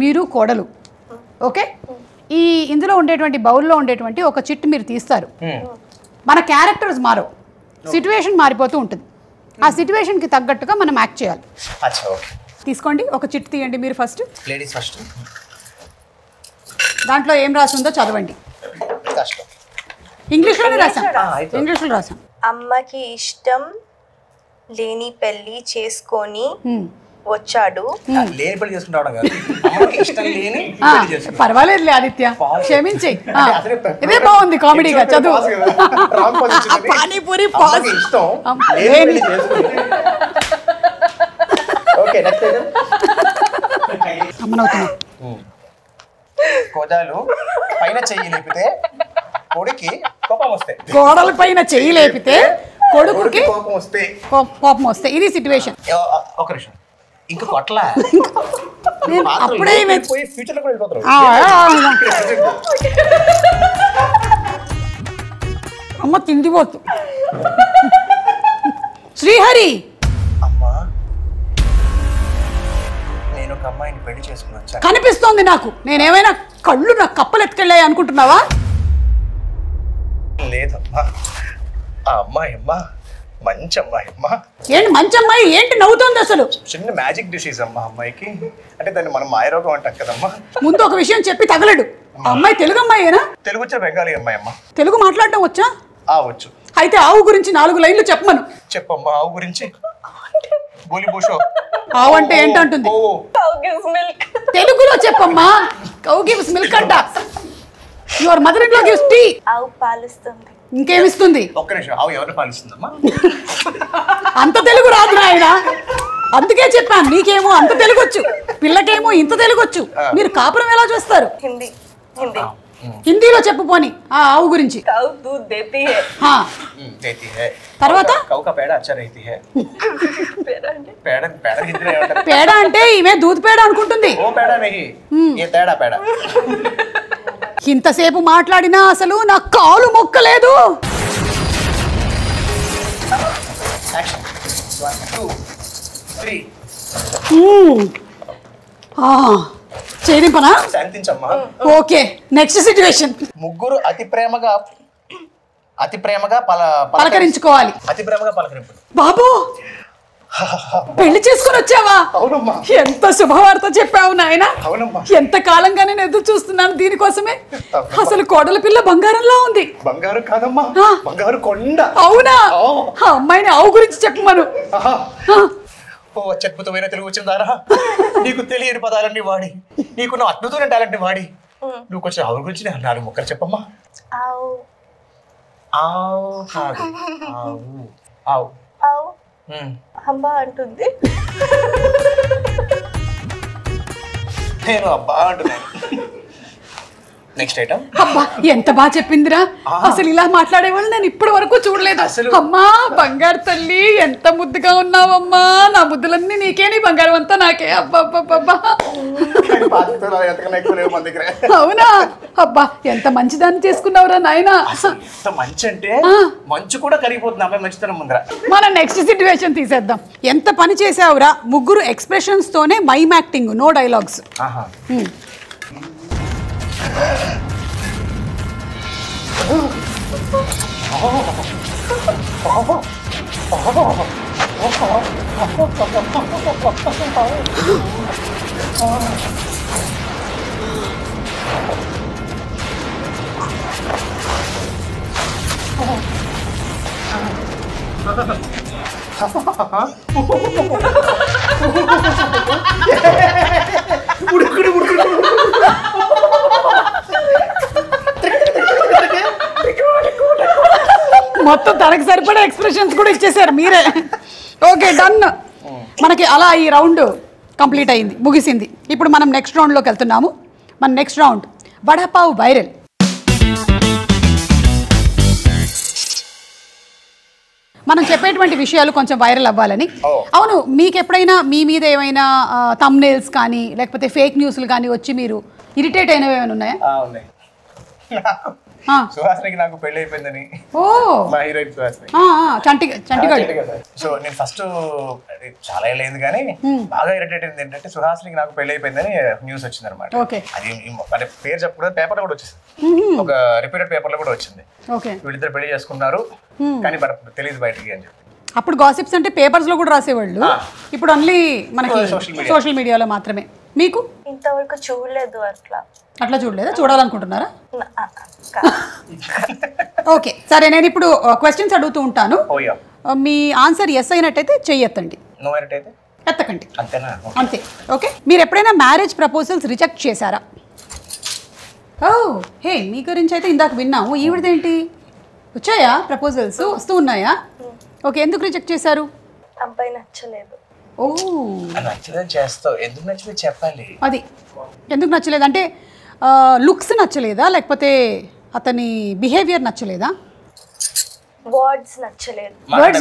మీరు కోడలు. ఓకే, ఇందులో ఉండేటువంటి బౌల్లో ఉండేటువంటి ఒక చిట్ మీరు తీస్తారు. మన క్యారెక్టర్స్ మారవు, సిచ్యువేషన్ మారిపోతూ ఉంటుంది. ఆ సిచ్యువేషన్కి తగ్గట్టుగా మనం యాక్ట్ చేయాలి. తీసుకోండి, ఒక చిట్ తీయండి మీరు ఫస్ట్. Ladies first. దాంట్లో ఏం రాసిందో చదవండి. ఇంగ్లీష్లోనే రాసాం. ఇంగ్లీష్లో రాసాం. అమ్మకి ఇష్టం లేని పెళ్లి చేసుకొని వచ్చాడు. లేని పెళ్లి చేసుకుంటాడు కాదు, అమ్మకి ఇష్టం లేని పెళ్లి చేసుకుంటాడు. పర్వాలేదులే ఆదిత్య, క్షమించే. ఇదే బాగుంది కామెడీగా. చదువు. పానీపూరి పాజ్. అమ్మనవుతున్నా. కోదాలు పైన చెయ్యి లేపితే కొడుకి కోపం వస్తాయి. కోడల పైన చెయ్యి లేపితే కొడుకుకి కోపం వస్తాయి. ఇది సిచ్యువేషన్. ఒక నిమిషం, ఇంకా కొట్లా అప్పుడే ఫ్యూచర్ లో కూడా వెళ్ళిపోతారు. అమ్మ తిండిపోతు. శ్రీహరి, అమ్మా నేను ఒక అమ్మాయిని పెళ్లి చేసుకుని వచ్చా. కనిపిస్తోంది నాకు. నేనేమైనా కళ్ళు నా కప్పలు ఎత్తుకెళ్ళాయి అనుకుంటున్నావా? లేదమ్మా, ఆ అమ్మాయి అమ్మా మంచి అమ్మాయి అమ్మా. ఏంటి మంచి అమ్మాయి? ఏంటి నవ్వుతోంది అసలు? చిన్న మ్యాజిక్ డిసీజ్ అమ్మా అమ్మాయికి. అంటే దాన్ని మనం మాయరోగం అంటాం కదమ్మా. ముందు ఒక విషయం చెప్పి తగలడు. అమ్మాయి తెలుగు అమ్మాయేనా? తెలుగు వచ్చా బెంగాలీ అమ్మాయి అమ్మా. తెలుగు మాట్లాడటం వచ్చా? వచ్చు. అయితే ఆవు గురించి 4 లైన్లు చెప్పమను. చెప్పమ్మా ఆవు గురించి. గోలిబోషో. ఆవు అంటే ఏంటంటుంది? తెలుగులో చెప్పమ్మా. కౌ గివ్స్ మిల్క్ అంట. Your mother in law gives tea. ఆవు పాలిస్తుంది. ఇంకేమిస్తుంది? ఒక్క నిమిషం, ఆవు ఎవరిని పాలిస్తుందమ్మా? అంత తెలుగు రాదు నాయన. అందుకే చెప్పాను నీకేమో అంత తెలుగు వచ్చు, పిల్లకేమో ఇంత తెలుగు వచ్చు. మీరు కాపురం ఎలా చూస్తారు? హిందీలో చెప్పు పోని ఆ ఆవు గురించి. తర్వాత పేడ అంటే ఈమె దూద్ పేడ అనుకుంటుంది. ఇంతసేపు మాట్లాడినా అసలు నా కాలు మొక్కలేదు. చేరింపనా? Okay, next situation. ముగ్గురు అతి ప్రేమగా పలకరించుకోవాలి. అతి ప్రేమగా పలకరింపు. బాబు, పెళ్లి చేసుకుని వచ్చావా? అవునమ్మా. ఎంత శుభవార్త చెప్పావు నాయన. అవునమ్మా. ఎంత కాలంగా నేను ఎదురు చూస్తున్నాను దీనికోసమే. అసలు కోడల పిల్ల బంగారంలా ఉంది. బంగారు కాదమ్మా, బంగారు కొండ. అవునా? ఆ అమ్మాయిని ఆవు గురించి చెప్పమను. ఓ అత్యద్భుతమైన తెలుగు వచ్చిందారా. నీకు తెలియని పదాలన్నీ వాడి, నీకున్న అద్భుతమైన టాలెంట్ ని వాడి నువ్వు కొంచెం ఆవు గురించి 4 ముక్కలు చెప్పమ్మా. ఆవు ఆవు కాదు, ఆవు ఆవు ఆవు అమ్మ అంటుంది. నేను అబ్బా అంటున్నాను. Next item. అబ్బా, ఎంత బాగా చెప్పిందిరా. అసలు ఇలా మాట్లాడేవాళ్ళు నేను ఇప్పటి వరకు చూడలేదు. అమ్మా బంగారు తల్లి, ఎంత ముద్దుగా ఉన్నావమ్మా. నా ముద్దులన్నీ నీకే, నీ బంగారం అంతా నాకే. అబ్బా అవునా? అబ్బా, ఎంత మంచిదాన్ని చేసుకున్నావురా నాయనా. మంచి అంటే మంచు కూడా కరిగిపోతుంది అమ్మాయి మంచితనం ముందర. మనం నెక్స్ట్ సిచ్యువేషన్ తీసేద్దాం. ఎంత పని చేసావురా. ముగ్గురు ఎక్స్ప్రెషన్స్ తోనే మైమ్ యాక్టింగ్, నో డైలాగ్స్. మొత్తం తనకి సరిపడే ఎక్స్ప్రెషన్స్ కూడా ఇచ్చేసారు మీరే. Okay, done. మనకి అలా ఈ రౌండ్ కంప్లీట్ అయింది, ముగిసింది. ఇప్పుడు మనం నెక్స్ట్ రౌండ్లోకి వెళ్తున్నాము. మన నెక్స్ట్ రౌండ్ వడపావ్ వైరల్. మనం చెప్పేటువంటి విషయాలు కొంచెం వైరల్ అవ్వాలని. అవును, మీకు ఎప్పుడైనా మీ మీద ఏమైనా థంబ్నెయిల్స్ కానీ లేకపోతే ఫేక్ న్యూస్లు కానీ వచ్చి మీరు ఇరిటేట్ అయినవి ఏమైనా ఉన్నాయా? ఉన్నాయి. సుహాసినికి నాకు పెళ్లి అయిపోయిందని. ఓ, మా హీరోయిన్ సుహాసిని. చంటిగడ్. సో నేను ఫస్ట్ చాలా ఏళ్ళైంది కానీ బాగా ఇరిటేట్ అయింది ఏంటంటే సుహాసినికి నాకు పెళ్లి అయిపోయిందని న్యూస్ వచ్చింది అనమాట. అది అంటే పేరు చెప్పకూడదు, పేపర్ కూడా వచ్చేసింది, ఒక రిపీటెడ్ పేపర్ లో కూడా వచ్చింది. వీళ్ళిద్దరు పెళ్లి చేసుకున్నారు కానీ తెలియదు బయటికి అని చెప్పి. అప్పుడు గాసిప్స్ అంటే పేపర్స్ లో కూడా రాసేవాళ్ళు, ఇప్పుడు ఓన్లీ మనకి సోషల్ మీడియాలో మాత్రమే. మీకు ఇంతవరకు చూడలేదు అట్లా చూడలేదా? చూడాలనుకుంటున్నారా? ఓకే, సరే. నేను ఇప్పుడు క్వశ్చన్స్ అడుగుతూ ఉంటాను. మీ ఆన్సర్ ఎస్ అయినట్టయితే చెయ్యెత్తండి, ఎత్తకండి, అంతే. ఓకే, మీరు ఎప్పుడైనా మ్యారేజ్ ప్రపోజల్స్ రిజెక్ట్ చేశారా? ఓ హే, మీ గురించి అయితే ఇందాక విన్నాము. ఈవిడదేంటి, వచ్చాయా ప్రపోజల్స్? వస్తూ ఉన్నాయా? ఓకే, ఎందుకు రిజెక్ట్ చేశారు? అబ్బాయి నచ్చలేదు. ఓ, ఎందుకు నచ్చలేదు చెప్పాలి. అది ఎందుకు నచ్చలేదు అంటే లుక్స్ నచ్చలేదా, లేకపోతే అతని బిహేవియర్ నచ్చలేదా? వర్డ్స్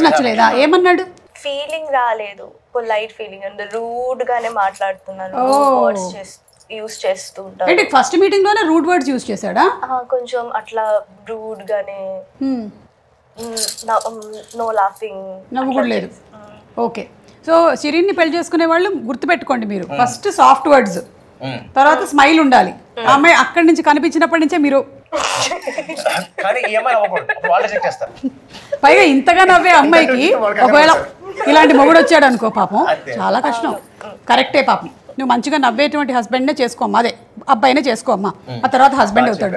నచ్చలేదా? ఏమన్నాడు? ఫీలింగ్ రాలేదు, పొలైట్ ఫీలింగ్ అంటే రూడ్ గానే మాట్లాడుతున్నాను, వర్డ్స్ యూస్ చేస్తూ ఉంటారు. అంటే ఫస్ట్ మీటింగ్ లోనే రూడ్ వర్డ్స్ యూస్ చేశాడా? కొంచెం అట్లా రూడ్ గానే, నో లాఫింగ్, నవ్వు కూడా లేదు. ఓకే, సో షిరీన్ని పెళ్లి చేసుకునే వాళ్ళు గుర్తుపెట్టుకోండి, మీరు ఫస్ట్ సాఫ్ట్ వర్డ్స్, తర్వాత స్మైల్ ఉండాలి. అమ్మాయి అక్కడి నుంచి కనిపించినప్పటి నుంచే మీరు పైగా ఇంతగా నవ్వే అమ్మాయికి ఒకవేళ ఇలాంటి మొగుడు వచ్చాడు అనుకో, పాపం చాలా కష్టం. కరెక్టే, పాపం. నువ్వు మంచిగా నవ్వేటువంటి హస్బెండ్నే చేసుకోమ్మా, అదే అబ్బాయినే చేసుకోమ్మా, ఆ తర్వాత హస్బెండ్ అవుతాడు.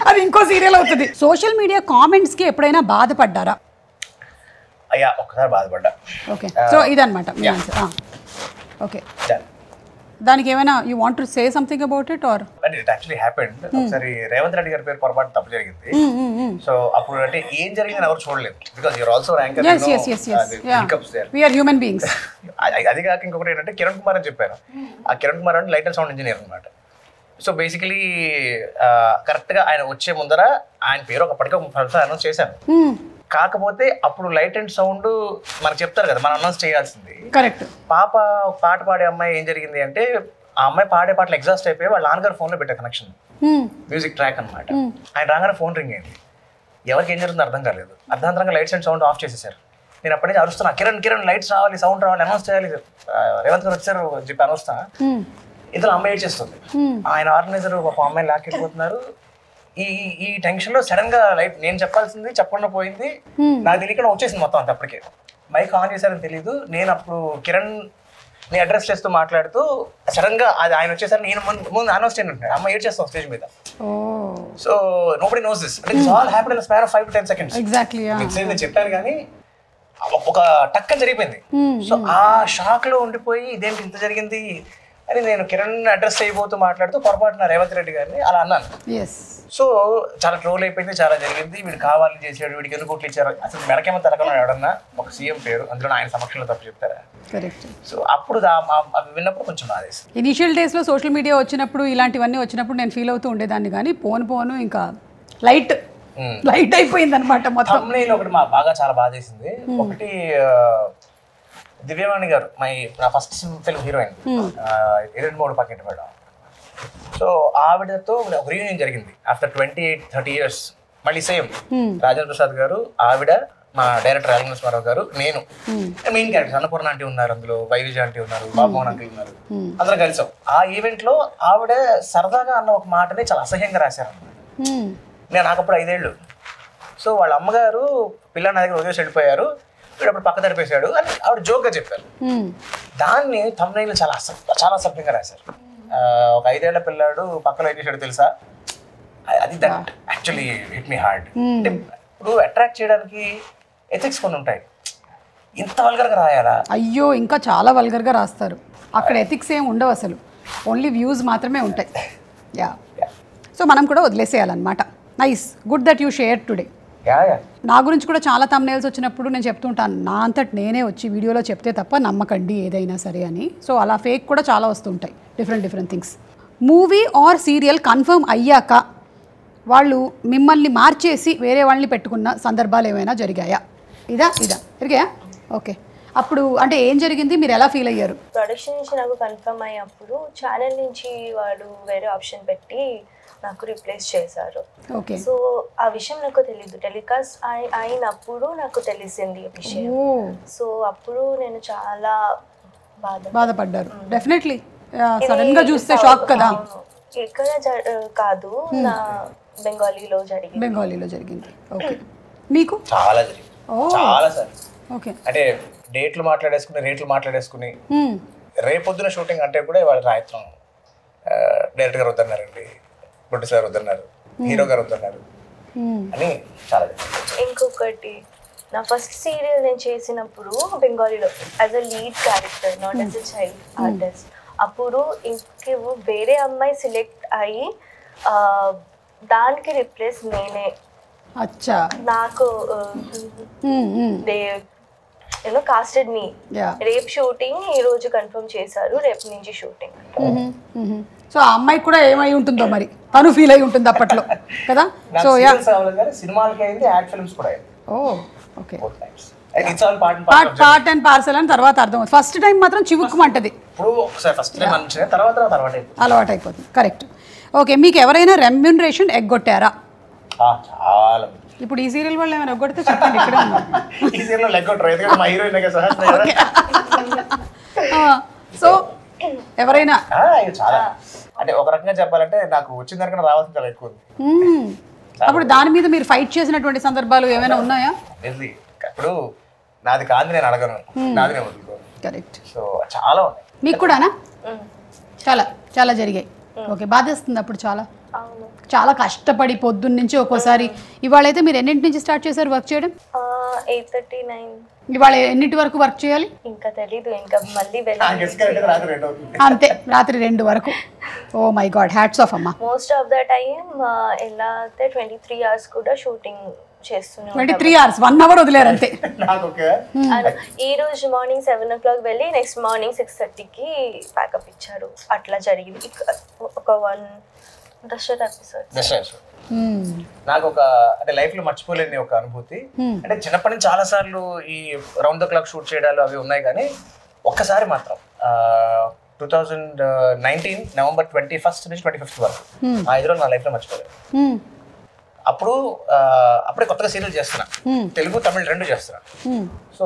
అది ఇంకో సీరియల్ అవుతుంది. సోషల్ మీడియా కామెంట్స్ కి ఎప్పుడైనా బాధపడ్డారా? అయ్యా, ఒక్కసారి బాధపడ్డా. ఓకే, సో ఇదన్నమాట మీ ఆన్సర్. ఓకే, దానికి ఏమైనా you want to say something about it or? It actually happened. ఒకసారి రేవంత్ రెడ్డి గారి పేరు పొరపాటు తప్పు జరిగింది. సో అప్పుడు అంటే ఏం జరిగిందని ఎవరు చూడలేదు, because you're also anchor. We are human beings. అది కాక ఇంకొకటి ఏంటంటే కిరణ్ కుమార్ అని చెప్పాను. ఆ కిరణ్ కుమార్ అంటే లైట్ అండ్ సౌండ్ ఇంజనీర్ అనమాట. సో బేసికలీ కరెక్ట్గా ఆయన వచ్చే ముందర ఆయన పేరు ఒకప్పటికే అనౌన్స్ చేశాను. కాకపోతే అప్పుడు లైట్ అండ్ సౌండ్ మనకు చెప్తారు కదా, మనం అనౌన్స్ చేయాల్సింది. కరెక్ట్. పాప పాట పాడే అమ్మాయి ఏం జరిగింది అంటే, ఆ అమ్మాయి పాడే పాటలు ఎగ్జాస్ట్ అయిపోయి వాళ్ళ నాన్నగారు ఫోన్లో పెట్టే కనెక్షన్, మ్యూజిక్ ట్రాక్ అనమాట. ఆయన రాగానే ఫోన్ రింగ్ అయింది. ఎవరికి ఏం జరుగుతుందో అర్థం కాలేదు. అర్ధాంతరంగా లైట్స్ అండ్ సౌండ్ ఆఫ్ చేసేసారు. నేను అప్పటి నుంచి అరుస్తున్నా, కిరణ్ లైట్స్ రావాలి, సౌండ్ రావాలి, అనౌన్స్ చేయాలి, రేవంత్ గారు వచ్చారు చెప్పి అనౌన్స్తా. ఇందులో అమ్మాయి ఏడ్చేస్తుంది. ఆయన ఆర్గనైజర్ ఒక అమ్మాయిని లాక్కెళ్ళిపోతున్నారు. ఈ టెన్షన్ లో సడన్ గా లైట్ నేను చెప్పాల్సింది చెప్పకుండా పోయింది, నాకు తెలియకుండా వచ్చేసింది మొత్తం అంత. అప్పటికే మైక్ ఆన్ చేశారని తెలియదు. నేను అప్పుడు కిరణ్ ని అడ్రస్ చేస్తూ మాట్లాడుతూ సడన్ గా అది ఆయన వచ్చేసరి నేను ముందు అనౌన్స్ చేయను, అమ్మ ఏడ్ చేస్తాం స్టేజ్ మీద. So nobody knows this, it's all happen in the span of 5 to 10 seconds. Exactly. నేను చెప్పాను కానీ ఒక టక్కని జరిగిపోయింది. సో ఆ షాక్ లో ఉండిపోయి ఇదేంటి ఇంత జరిగింది అని నేను కిరణ్ అడ్రస్ చేయబోతూ మాట్లాడుతూ పొరపాటున రేవంత్ రెడ్డి గారిని అలా అన్నాను. సో చాలా ట్రోల్ అయిపోయింది, చాలా జరిగింది. వీడు కావాలని చేసాడు, వీడికి ఎందుకు ఓట్లు ఇచ్చారు, అసలు మెడకేమో తెలకన్నా ఎవడన్నా ఒక సీఎం పేరు అందులో ఆయన సమక్షంలో తప్పు చెప్తారా? కరెక్ట్. సో అప్పుడు విన్నప్పుడు కొంచెం బాధేసి. ఇనిషియల్ డేస్లో సోషల్ మీడియా వచ్చినప్పుడు ఇలాంటివన్నీ వచ్చినప్పుడు నేను ఫీల్ అవుతూ ఉండేదాన్ని, కానీ పోను ఇంకా లైట్ అయిపోయింది అనమాట మొత్తం. ఒకటి బాగా చాలా బాధేసింది. ఒకటి దివ్యవాణి గారు, నా first Telugu heroine, 23 packet madam. So ఆవిడతో ఒక రీయూనియన్ జరిగింది ఆఫ్టర్ 28-30 years. మళ్ళీ సేమ్ రాజేంద్ర ప్రసాద్ గారు, ఆవిడ, మా డైరెక్టర్ రాజేంద్రరావు గారు, నేను మెయిన్ క్యారెక్టర్స్. అన్నపూర్ణ ఆంటీ ఉన్నారు అందులో, వైవిజ ఆంటీ ఉన్నారు, బాబుమోహన్ అంటీ ఉన్నారు, అందరం కలిసాం. ఆ ఈవెంట్ లో ఆవిడ సరదాగా అన్న ఒక మాటని చాలా అసహ్యంగా రాశారు. నాకు అప్పుడు 5 ఏళ్ళు. సో వాళ్ళ అమ్మగారు పిల్లలు నా దగ్గర వదిలేసి వెళ్ళిపోయారు. వీడు అప్పుడు పక్క తడిపేశాడు అని ఆవిడ జోక్గా చెప్పారు. దాన్ని thumbnail చాలా చాలా అసభ్యంగా రాశారు. ఒక 5 ఏళ్ల పిల్లాడు పక్కలో ఏం చేశాడు తెలుసా, అది that actually hit me hard. అంటే ఇప్పుడు అట్రాక్ట్ చేయడానికి ఎథిక్స్ కొన్ని ఉంటాయి, ఇంత వల్గర్గా రాయాలా? అయ్యో ఇంకా చాలా వల్గర్గా రాస్తారు. అక్కడ ఎథిక్స్ ఏం ఉండవు అసలు, ఓన్లీ వ్యూస్ మాత్రమే ఉంటాయి. యా, సో మనం కూడా వదిలేసేయాలన్నమాట. Nice, good that you share today. నా గురించి కూడా చాలా thumbnails వచ్చినప్పుడు నేను చెప్తుంటాను, నా అంతటి నేనే వచ్చి వీడియోలో చెప్తే తప్ప నమ్మకండి ఏదైనా సరే అని. సో అలా ఫేక్ కూడా చాలా వస్తుంటాయి, different things. Movie or serial confirm అయ్యాక వాళ్ళు మిమ్మల్ని మార్చేసి వేరే వాళ్ళని పెట్టుకున్న సందర్భాలు ఏమైనా జరిగాయా? జరిగాయా? ఓకే, అప్పుడు అంటే ఏం జరిగింది, మీరు ఎలా ఫీల్ అయ్యారు? ప్రొడక్షన్ నుంచి నాకు కన్ఫర్మ్ అయ్యేప్పుడు ఛానల్ నుంచి వాడు వేరే ఆప్షన్ పెట్టి నాకు రిప్లేస్ చేశారు. ఓకే, సో ఆ విషయం నాకు తెలీదు, టెలికాస్ట్ అయినప్పుడు నాకు తెలిసింది ఈ విషయం. సో అప్పుడు నేను చాలా బాధపడ్డారు. డెఫినెట్లీ సడన్ గా చూస్తే షాక్ కదా. ఇక్కడ కాదు, నా బెంగాలీలో జరిగింది. ఓకే, మీకు? చాలా జరిగింది, చాలా సార్. ఓకే, అంటే రేట్లు మాట్లాడేసుకుని రేపొద్దున షూటింగ్ అంటే కూడా ఇవాళ రాయత్రం డైరెక్టర్ గారు వద్దన్నారండి, ప్రొడ్యూసర్ గారు వద్దన్నారు, హీరో గారు వద్దన్నారు అని చాలా. ఇంకొకటి, నా ఫస్ట్ సీరియల్ నేను చేసినప్పుడు బెంగాలీలో as a lead character, not as a child artist. అప్పుడు ఇంక వేరే అమ్మాయి సెలెక్ట్ అయ్యి దానికి రిప్లేస్ నేనే. అచ్చా, నాకు కాస్టెడ్ మీ. రేపు షూటింగ్ ఈ రోజు కన్ఫర్మ్ చేశారు, రేపు నుంచి షూటింగ్. సో ఆ అమ్మాయికి కూడా ఏమై ఉంటుందో మరి, తను ఫీల్ అయి ఉంటుంది అప్పట్లో కదా. సో సినిమాలకి అయింది, యాడ్ ఫిల్మ్స్ కూడా అయింది. ఓకే, పార్ట్ అండ్ పార్సల్ అని తర్వాత అర్థం. ఫస్ట్ టైం మాత్రం చివుక్కుమంటది, ఇప్పుడు ఒకసారి ఫస్ట్ టైం అనిపించింది, తర్వాత అలవాటు అయిపోతుంది. కరెక్ట్. ఓకే, మీకు ఎవరైనా రెమ్యూనరేషన్ ఎగ్గొట్టారా? చాలా. ఇప్పుడు ఈ సీరియల్ వాళ్ళు ఏమైనా ఎగ్గొడితే చెప్పండి, ఇక్కడే ఉన్నాం. ఈ సీరియల్ ఎగ్గొట్టరు, ఎందుకంటే మా హీరోయిన్ కదా. సో ఎవరైనా చాలా, అంటే ఒక రకంగా చెప్పాలంటే నాకు వచ్చిన దానికన్నా రావాల్సిన చాలా ఎక్కువ ఉంది. అప్పుడు దాని మీద మీరు ఫైట్ చేసినటువంటి సందర్భాలు ఏమైనా ఉన్నాయా? ఇప్పుడు నాది కాదు నేను అడగను, నాది నేను వదులుకోను. కరెక్ట్. సో చాలా ఉన్నాయి. మీకు కూడానా? చాలా జరిగాయి. ఓకే, బాధేస్తుంది అప్పుడు చాలా కష్టపడి పొద్దున్న నుంచి. ఒక్కోసారి ఇవాళ అయితే మీరు ఎన్నింటి నుంచి స్టార్ట్ చేశారు వర్క్ చేయడం? 8:39. ఇవాళ ఎన్నింటి వరకు వర్క్ చేయాలి? ఇంకా తెలీదు, ఇంకా మళ్ళీ అంతే, రాత్రి 2 వరకు. Oh my god, hats off అమ్మా. మోస్ట్ ఆఫ్ ద టైం ఎలా అయితే 23 hours కూడా షూటింగ్ చేస్తున్నాం. 23 hours, 1 hour వదిలేరు అంతే. ఈ రోజు మార్నింగ్ 7 o'clock వెళ్ళి నెక్స్ట్ మార్నింగ్ 6:30కి ప్యాకప్ ఇచ్చారు. అట్లా జరిగింది ఒక 1 దసరా ఎపిసోడ్. నాకు ఒక అంటే లైఫ్ లో మర్చిపోలేని ఒక అనుభూతి. అంటే చిన్నప్పటి నుంచి చాలా సార్లు ఈ రౌండ్ ద క్లాక్ షూట్ చేయడాలు అవి ఉన్నాయి, కానీ ఒక్కసారి మాత్రం 2019 November 21st నుంచి 25th వరకు ఆ 5 రోజులు నా లైఫ్ లో మర్చిపోలేదు. అప్పుడే కొత్తగా సీరియల్ చేస్తున్నా, తెలుగు తమిళ 2 చేస్తున్నా. సో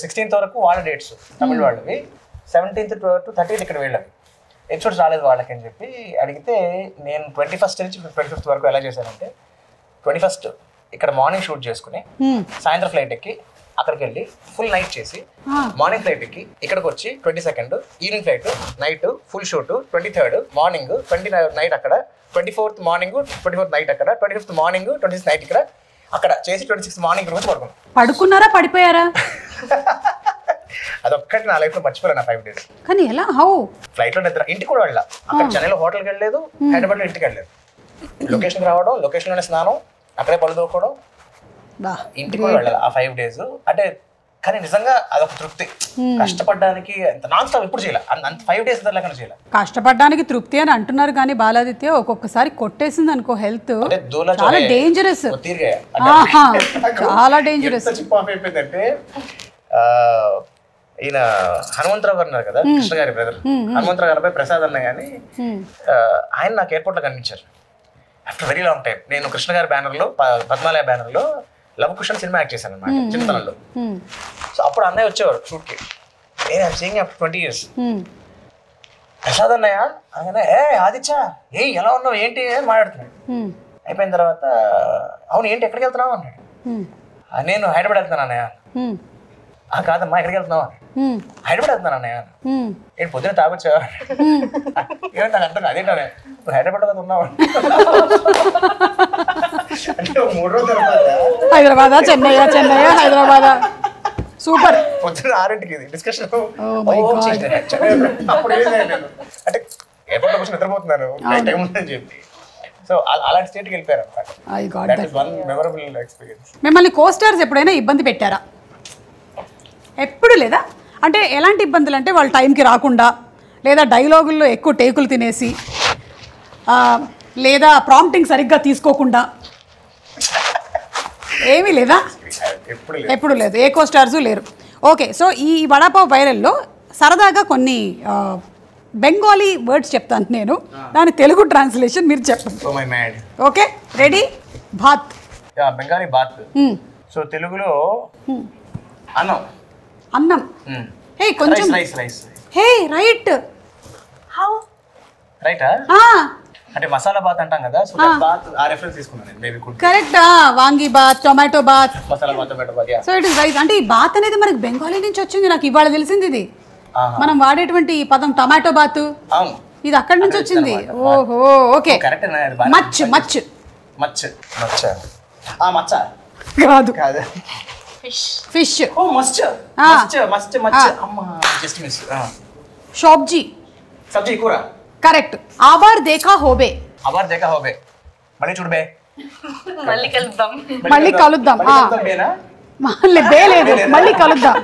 16th వరకు వాళ్ళ డేట్స్ తమిళ వాళ్ళవి, 17th to 30th ఇక్కడ వీళ్ళవి. ఎపిసోడ్స్ రాలేదు వాళ్ళకి అని చెప్పి అడిగితే నేను 21st నుంచి 25th వరకు ఎలా చేశానంటే, 21st ఇక్కడ మార్నింగ్ షూట్ చేసుకుని సాయంత్రం ఫ్లైట్ ఎక్కి అక్కడికి వెళ్ళి ఫుల్ నైట్ చేసి మార్నింగ్ ఫ్లైట్ ఎక్కి ఇక్కడికి వచ్చి 22nd evening flight night full shoot, 23rd morning, 29th night అక్కడ, 24th మార్నింగ్, 24th నైట్ అక్కడ, 25th మార్నింగ్, 26th నైట్ ఇక్కడ అక్కడ చేసి 26th మార్నింగ్ రోజు పడుకున్నాను. పడుకున్నారా పడిపోయారా? అదొక్కటి నా లైఫ్ లో మర్చిపోయాను. 5 days కానీ ఎలా? హౌ? ఫ్లైట్ లో నిద్ర, ఇంటికి కూడా వెళ్ళా. అక్కడ చెన్నైలో హోటల్కి వెళ్ళలేదు, హైదరాబాద్ లో ఇంటికి వెళ్ళలేదు. లొకేషన్కి రావడం, లొకేషన్ లోనే స్నానం, అక్కడే పడుకోవడం, ఇంటికి కూడా వెళ్ళాలి ఆ 5 days. అంటే కానీ నిజంగా అదొక తృప్తి. కష్టపడడానికి నాన్ స్టాప్ ఎప్పుడు చేయాలి, అంత 5 days లేకుండా చేయాలి. కష్టపడడానికి తృప్తి అని అంటున్నారు, కానీ బాలాదిత్య ఒక్కొక్కసారి కొట్టేసింది అనుకో హెల్త్, చాలా డేంజరస్, చాలా డేంజరస్. అయిపోయిందంటే ఈయన హనుమంతరావు గారు ఉన్నారు కదా, కృష్ణ గారి బ్రదర్, హనుమంతరావు గారి అబ్బాయి ప్రసాద్ అన్న కానీ ఆయన నాకు ఎయిర్పోర్ట్ లో కనిపించారు ఆఫ్టర్ వెరీ లాంగ్ టైం. నేను కృష్ణ గారి బ్యానర్ లో, పద్మాలయ బ్యానర్ లో లవ్ కుషన్ సినిమా యాక్ట్ చేశాను అనమాట చిన్నతనంలో. సో అప్పుడు అన్నయ్య వచ్చేవారు షూట్ కి. నేను సీయింగ్ ఆఫ్టర్ 20 years. ప్రసాద్ అన్నయ్య అనగానే, ఆదిత్య ఎలా ఉన్నావు ఏంటి అని మాట్లాడుతున్నాడు. అయిపోయిన తర్వాత అవును ఏంటి ఎక్కడికి వెళ్తున్నావు అన్నాడు. నేను హైదరాబాద్ వెళ్తున్నాను అన్నయ్య. కాదమ్మా ఎక్కడికి వెళ్తున్నావా? హైదరాబాద్ వెళ్తున్నాను అన్నయ్య. ఏంటి పొద్దున తాగొచ్చా? ఏమంటే నాకు అర్థం అదేంటే నువ్వు హైదరాబాద్ కదా ఉన్నావు అంటే 3 రోజుల తర్వాత హైదరాబాదా చెన్నై హైదరాబాదా సూపర్. పొద్దున 6ంటికి ఇది డిస్కషన్. Oh my God. అప్పుడు అంటే ఎయిర్పోర్ట్ వచ్చి నిద్రపోతున్నాను టైం ఉందని చెప్పి. సో అలాంటి స్టేట్కి వెళ్ళిపోయారు అనమాట. I got that that. Is one memorable experience. మిమ్మల్ని కోస్టార్స్ ఎప్పుడైనా ఇబ్బంది పెట్టారా? ఎప్పుడు లేదా? అంటే ఎలాంటి ఇబ్బందులు అంటే వాళ్ళు టైంకి రాకుండా, లేదా డైలాగుల్లో ఎక్కువ టేకులు తినేసి, లేదా ప్రాంప్టింగ్ సరిగ్గా తీసుకోకుండా, ఏమీ లేదా? ఎప్పుడు లేదు, ఏ కోస్టార్స్ లేరు. ఓకే, సో ఈ వడాపావ్ వైరల్లో సరదాగా కొన్ని బెంగాలీ వర్డ్స్ చెప్తాను నేను, దాని తెలుగు ట్రాన్స్లేషన్ మీరు చెప్పండి. Okay, ready? భాత్. బెంగాలీ బాత్. సో తెలుగులో అన్నం. అన్నం. హే కొంచెం రైస్. Hey right. హౌ రైటా? అంటే మసాలా బాత్ అంటాం కదా, సో బాత్ ఆ రెఫరెన్స్ తీసుకున్నాను నేను. Maybe good. Correct. Vangi bath, tomato bath, masala bath, tomato bath. So it is rice. అంటే ఈ బాత్ అనేది మనకి బెంగాలీ నుంచి వచ్చింది, నాకు ఇవాళ తెలిసింది ఇది. మనం వాడేటువంటి ఈ పదం టొమాటో బాత్, అవును, ఇది అక్కడి నుంచి వచ్చింది. ఓహో, ఓకే. కరెక్ట్. మచ్ మచ్ మచ్చ మచ్చ మచ్చ కాదు, కాదు, ఫిష్. ఓ మచ్చ మచ్చ మచ్చ మచ్చ అమ్మ జస్ట్ మిస్. షాబ్జీ. సబ్జీ కూర. కరెక్ట్. ఆబార్ దేఖా హోబే. అబార్ దేఖా హోబే. మళ్ళీ చూడబే. మళ్ళీ కలుద్దాం. మళ్ళీ కలుద్దాం. బేనా మళ్ళీ బే లేదు, మళ్ళీ కలుద్దాం.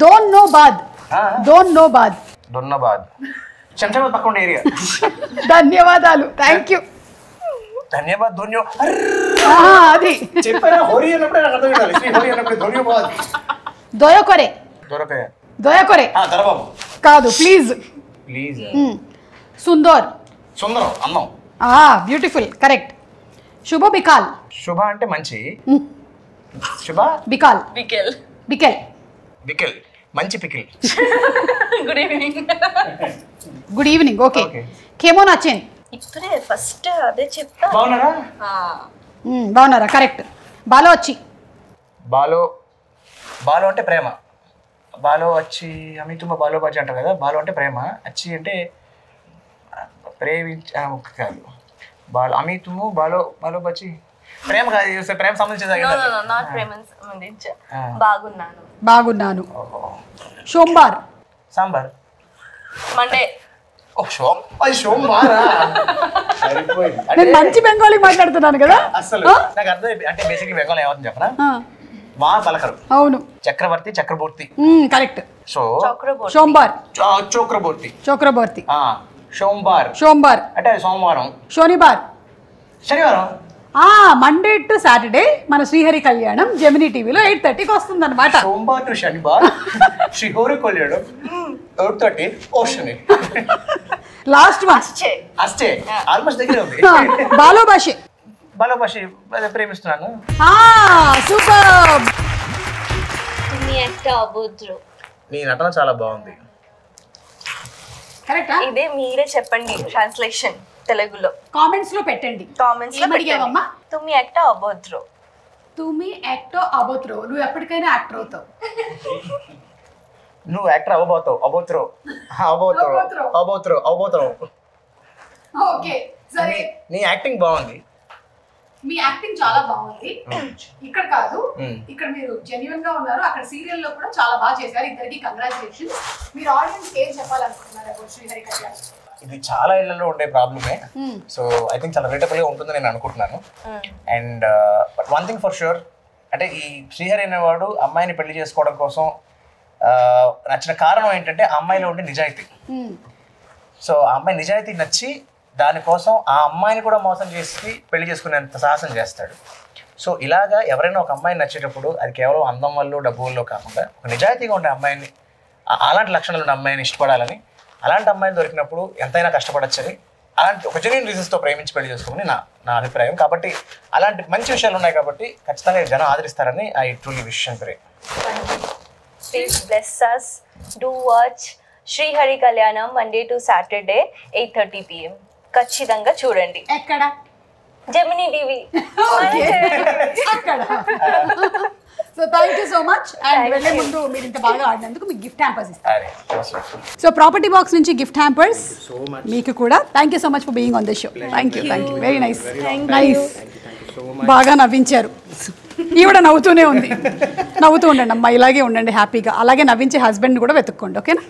Don't know bad. Don't know bad. Donnabad. Shamshabad పక్కన ఏరియా. ధన్యవాదాలు, థ్యాంక్ యూ. ధన్యవాద్ ధోన్యో. అది చెప్పారా హోరీ అన్నప్పుడే నాకు అర్థం కాదు. శ్రీ హోరీ అన్నప్పుడు ధోన్యోబాద్. దొయకొరే. దొరకాయ. దొయకొరే దొరబాబు కాదు, ప్లీజ్. ప్లీజ్. సుందర్. సుందరం అన్నం. Beautiful, correct. శుభ బికాల్. శుభ అంటే మంచి. శుభ బికాల్. బికెల్. బికెల్. బికెల్ మంచి pickle. Good evening. Good evening. Okay. కేమోన్ అచెన్. ఇప్పుడే ఫస్ట్ అదే చెప్తా. బాగున్నారా? బాగున్నారా? కరెక్ట్. బాలో వచ్చి. బాలో. బాలో అంటే ప్రేమ. బాలో వచ్చి అమి తుమ్మ బాలో బాజీ అంటారు కదా. బాలో అంటే ప్రేమ, వచ్చి అంటే కాదు. బాలో అమి తుమ్ము బాలో బాలో బచ్చి ప్రేమ కాదు, ప్రేమ సంబంధించి. నాట్ ప్రేమ సంబంధించి. బాగున్నాను. బాగున్నాను. సోంబార్. సాంబార్. మండే. నేను మంచి బెంగాలీ మాట్లాడుతున్నాను కదా అసలు నాకు అర్థం. అంటే బేసిక్ బెంగాల్ ఏమవుతుంది చెప్పరా? మా పలకరు. అవును. చక్రవర్తి, చక్రబోర్తి. కరెక్ట్. సో సోంబార్. చక్రబోర్తి. చక్రబోర్తి. సోమవార్. సోంబార్ అంటే సోమవారం. శనివార్. శనివారం. మండే టు సాటర్డే మన శ్రీహరి కళ్యాణం జెమినీ టీవీలో 8:30కి వస్తుంది అనమాట. సోమవార్ టు శనివార్ శ్రీహరి కళ్యాణం 8:30 ఓషని. లాస్ట్ వన్ అస్తే ఆల్మోస్ట్ దగ్గర ఉంది. బాలో భాషే. బాలో భాష ప్రేమిస్తున్నాను. సూపర్. నీ నటన చాలా బాగుంది. కరెక్టా? ఇదే మీరే చెప్పండి ట్రాన్స్లేషన్ తెలుగులో. కామెంట్స్ లో పెట్టండి. కామెంట్స్ లో అడిగావమ్మా? తుమ్మి యాక్ట్ అవ్వద్దు. తుమ్మి యాక్టర్ అబోత్రో. నువ్వు ఎప్పటికైనా యాక్టర్ అవుతావు. నువ్వు యాక్టర్ అవ్వబోతావు. అవ్వబోతావు. ఓకే, సరే. నీ యాక్టింగ్ బాగుంది. మీ యాక్టింగ్ చాలా బాగుంది. ఇక్కడ కాదు, ఇక్కడ మీరు జెన్యున్ గా ఉన్నారు. అక్కడ సీరియల్ లో కూడా చాలా బాగా చేశారు. ఇద్దరికి కంగ్రాచులేషన్స్. మీరు ఆడియన్స్ ఏం చెప్పాలనుకుంటున్నారు శ్రీహరి కళ్యాణ్? ఇది చాలా ఇళ్లలో ఉండే ప్రాబ్లమే. సో ఐ థింక్ చాలా రిలేటబుల్ గా ఉంటుందని నేను అనుకుంటున్నాను. And but one thing for sure, అంటే ఈ శ్రీహరి అనేవాడు అమ్మాయిని పెళ్లి చేసుకోవడం కోసం నచ్చిన కారణం ఏంటంటే ఆ అమ్మాయిలో ఉండే నిజాయితీ. సో ఆ అమ్మాయి నిజాయితీ నచ్చి దానికోసం ఆ అమ్మాయిని కూడా మోసం చేసి పెళ్లి చేసుకునేంత సాహసం చేస్తాడు. సో ఇలాగా ఎవరైనా ఒక అమ్మాయిని నచ్చేటప్పుడు అది కేవలం అందం వల్ల డబ్బు వల్ల కాకుండా ఒక నిజాయితీగా ఉండే అమ్మాయిని, అలాంటి లక్షణాలు ఉన్న అమ్మాయిని ఇష్టపడాలని, అలాంటి అమ్మాయిని దొరికినప్పుడు ఎంతైనా కష్టపడచ్చని, అలాంటి ఒక జెన్యూన్ రీజన్స్తో ప్రేమించి పెళ్లి చేసుకోమని నా అభిప్రాయం. కాబట్టి అలాంటి మంచి విషయాలు ఉన్నాయి కాబట్టి ఖచ్చితంగా జనం ఆదరిస్తారని I truly wish and pray. Please bless us. Do watch Srihari Kalyanam Monday to Saturday 8:30 PM. ఖచ్చితంగా చూడండి. ఎక్కడ? Gemini TV. అక్కడ. So thank you so much. And వెళ్ళే ముందు మీరు ఇంత బాగా ఆడినందుకు మీకు గిఫ్ట్ హ్యాంపర్స్ ఇస్తాను. అరే సో ప్రాపర్టీ బాక్స్ నుంచి గిఫ్ట్ హ్యాంపర్స్ మీకు కూడా. Thank you so much for being on the show. Thank you very nice. బాగా నవ్వించారు. ఈవిడ నవ్వుతూనే ఉంది. నవ్వుతూ ఉండండి అమ్మా, ఇలాగే ఉండండి హ్యాపీగా. అలాగే నవ్వించే హస్బెండ్ కూడా వెతుక్కోండి, ఓకేనా?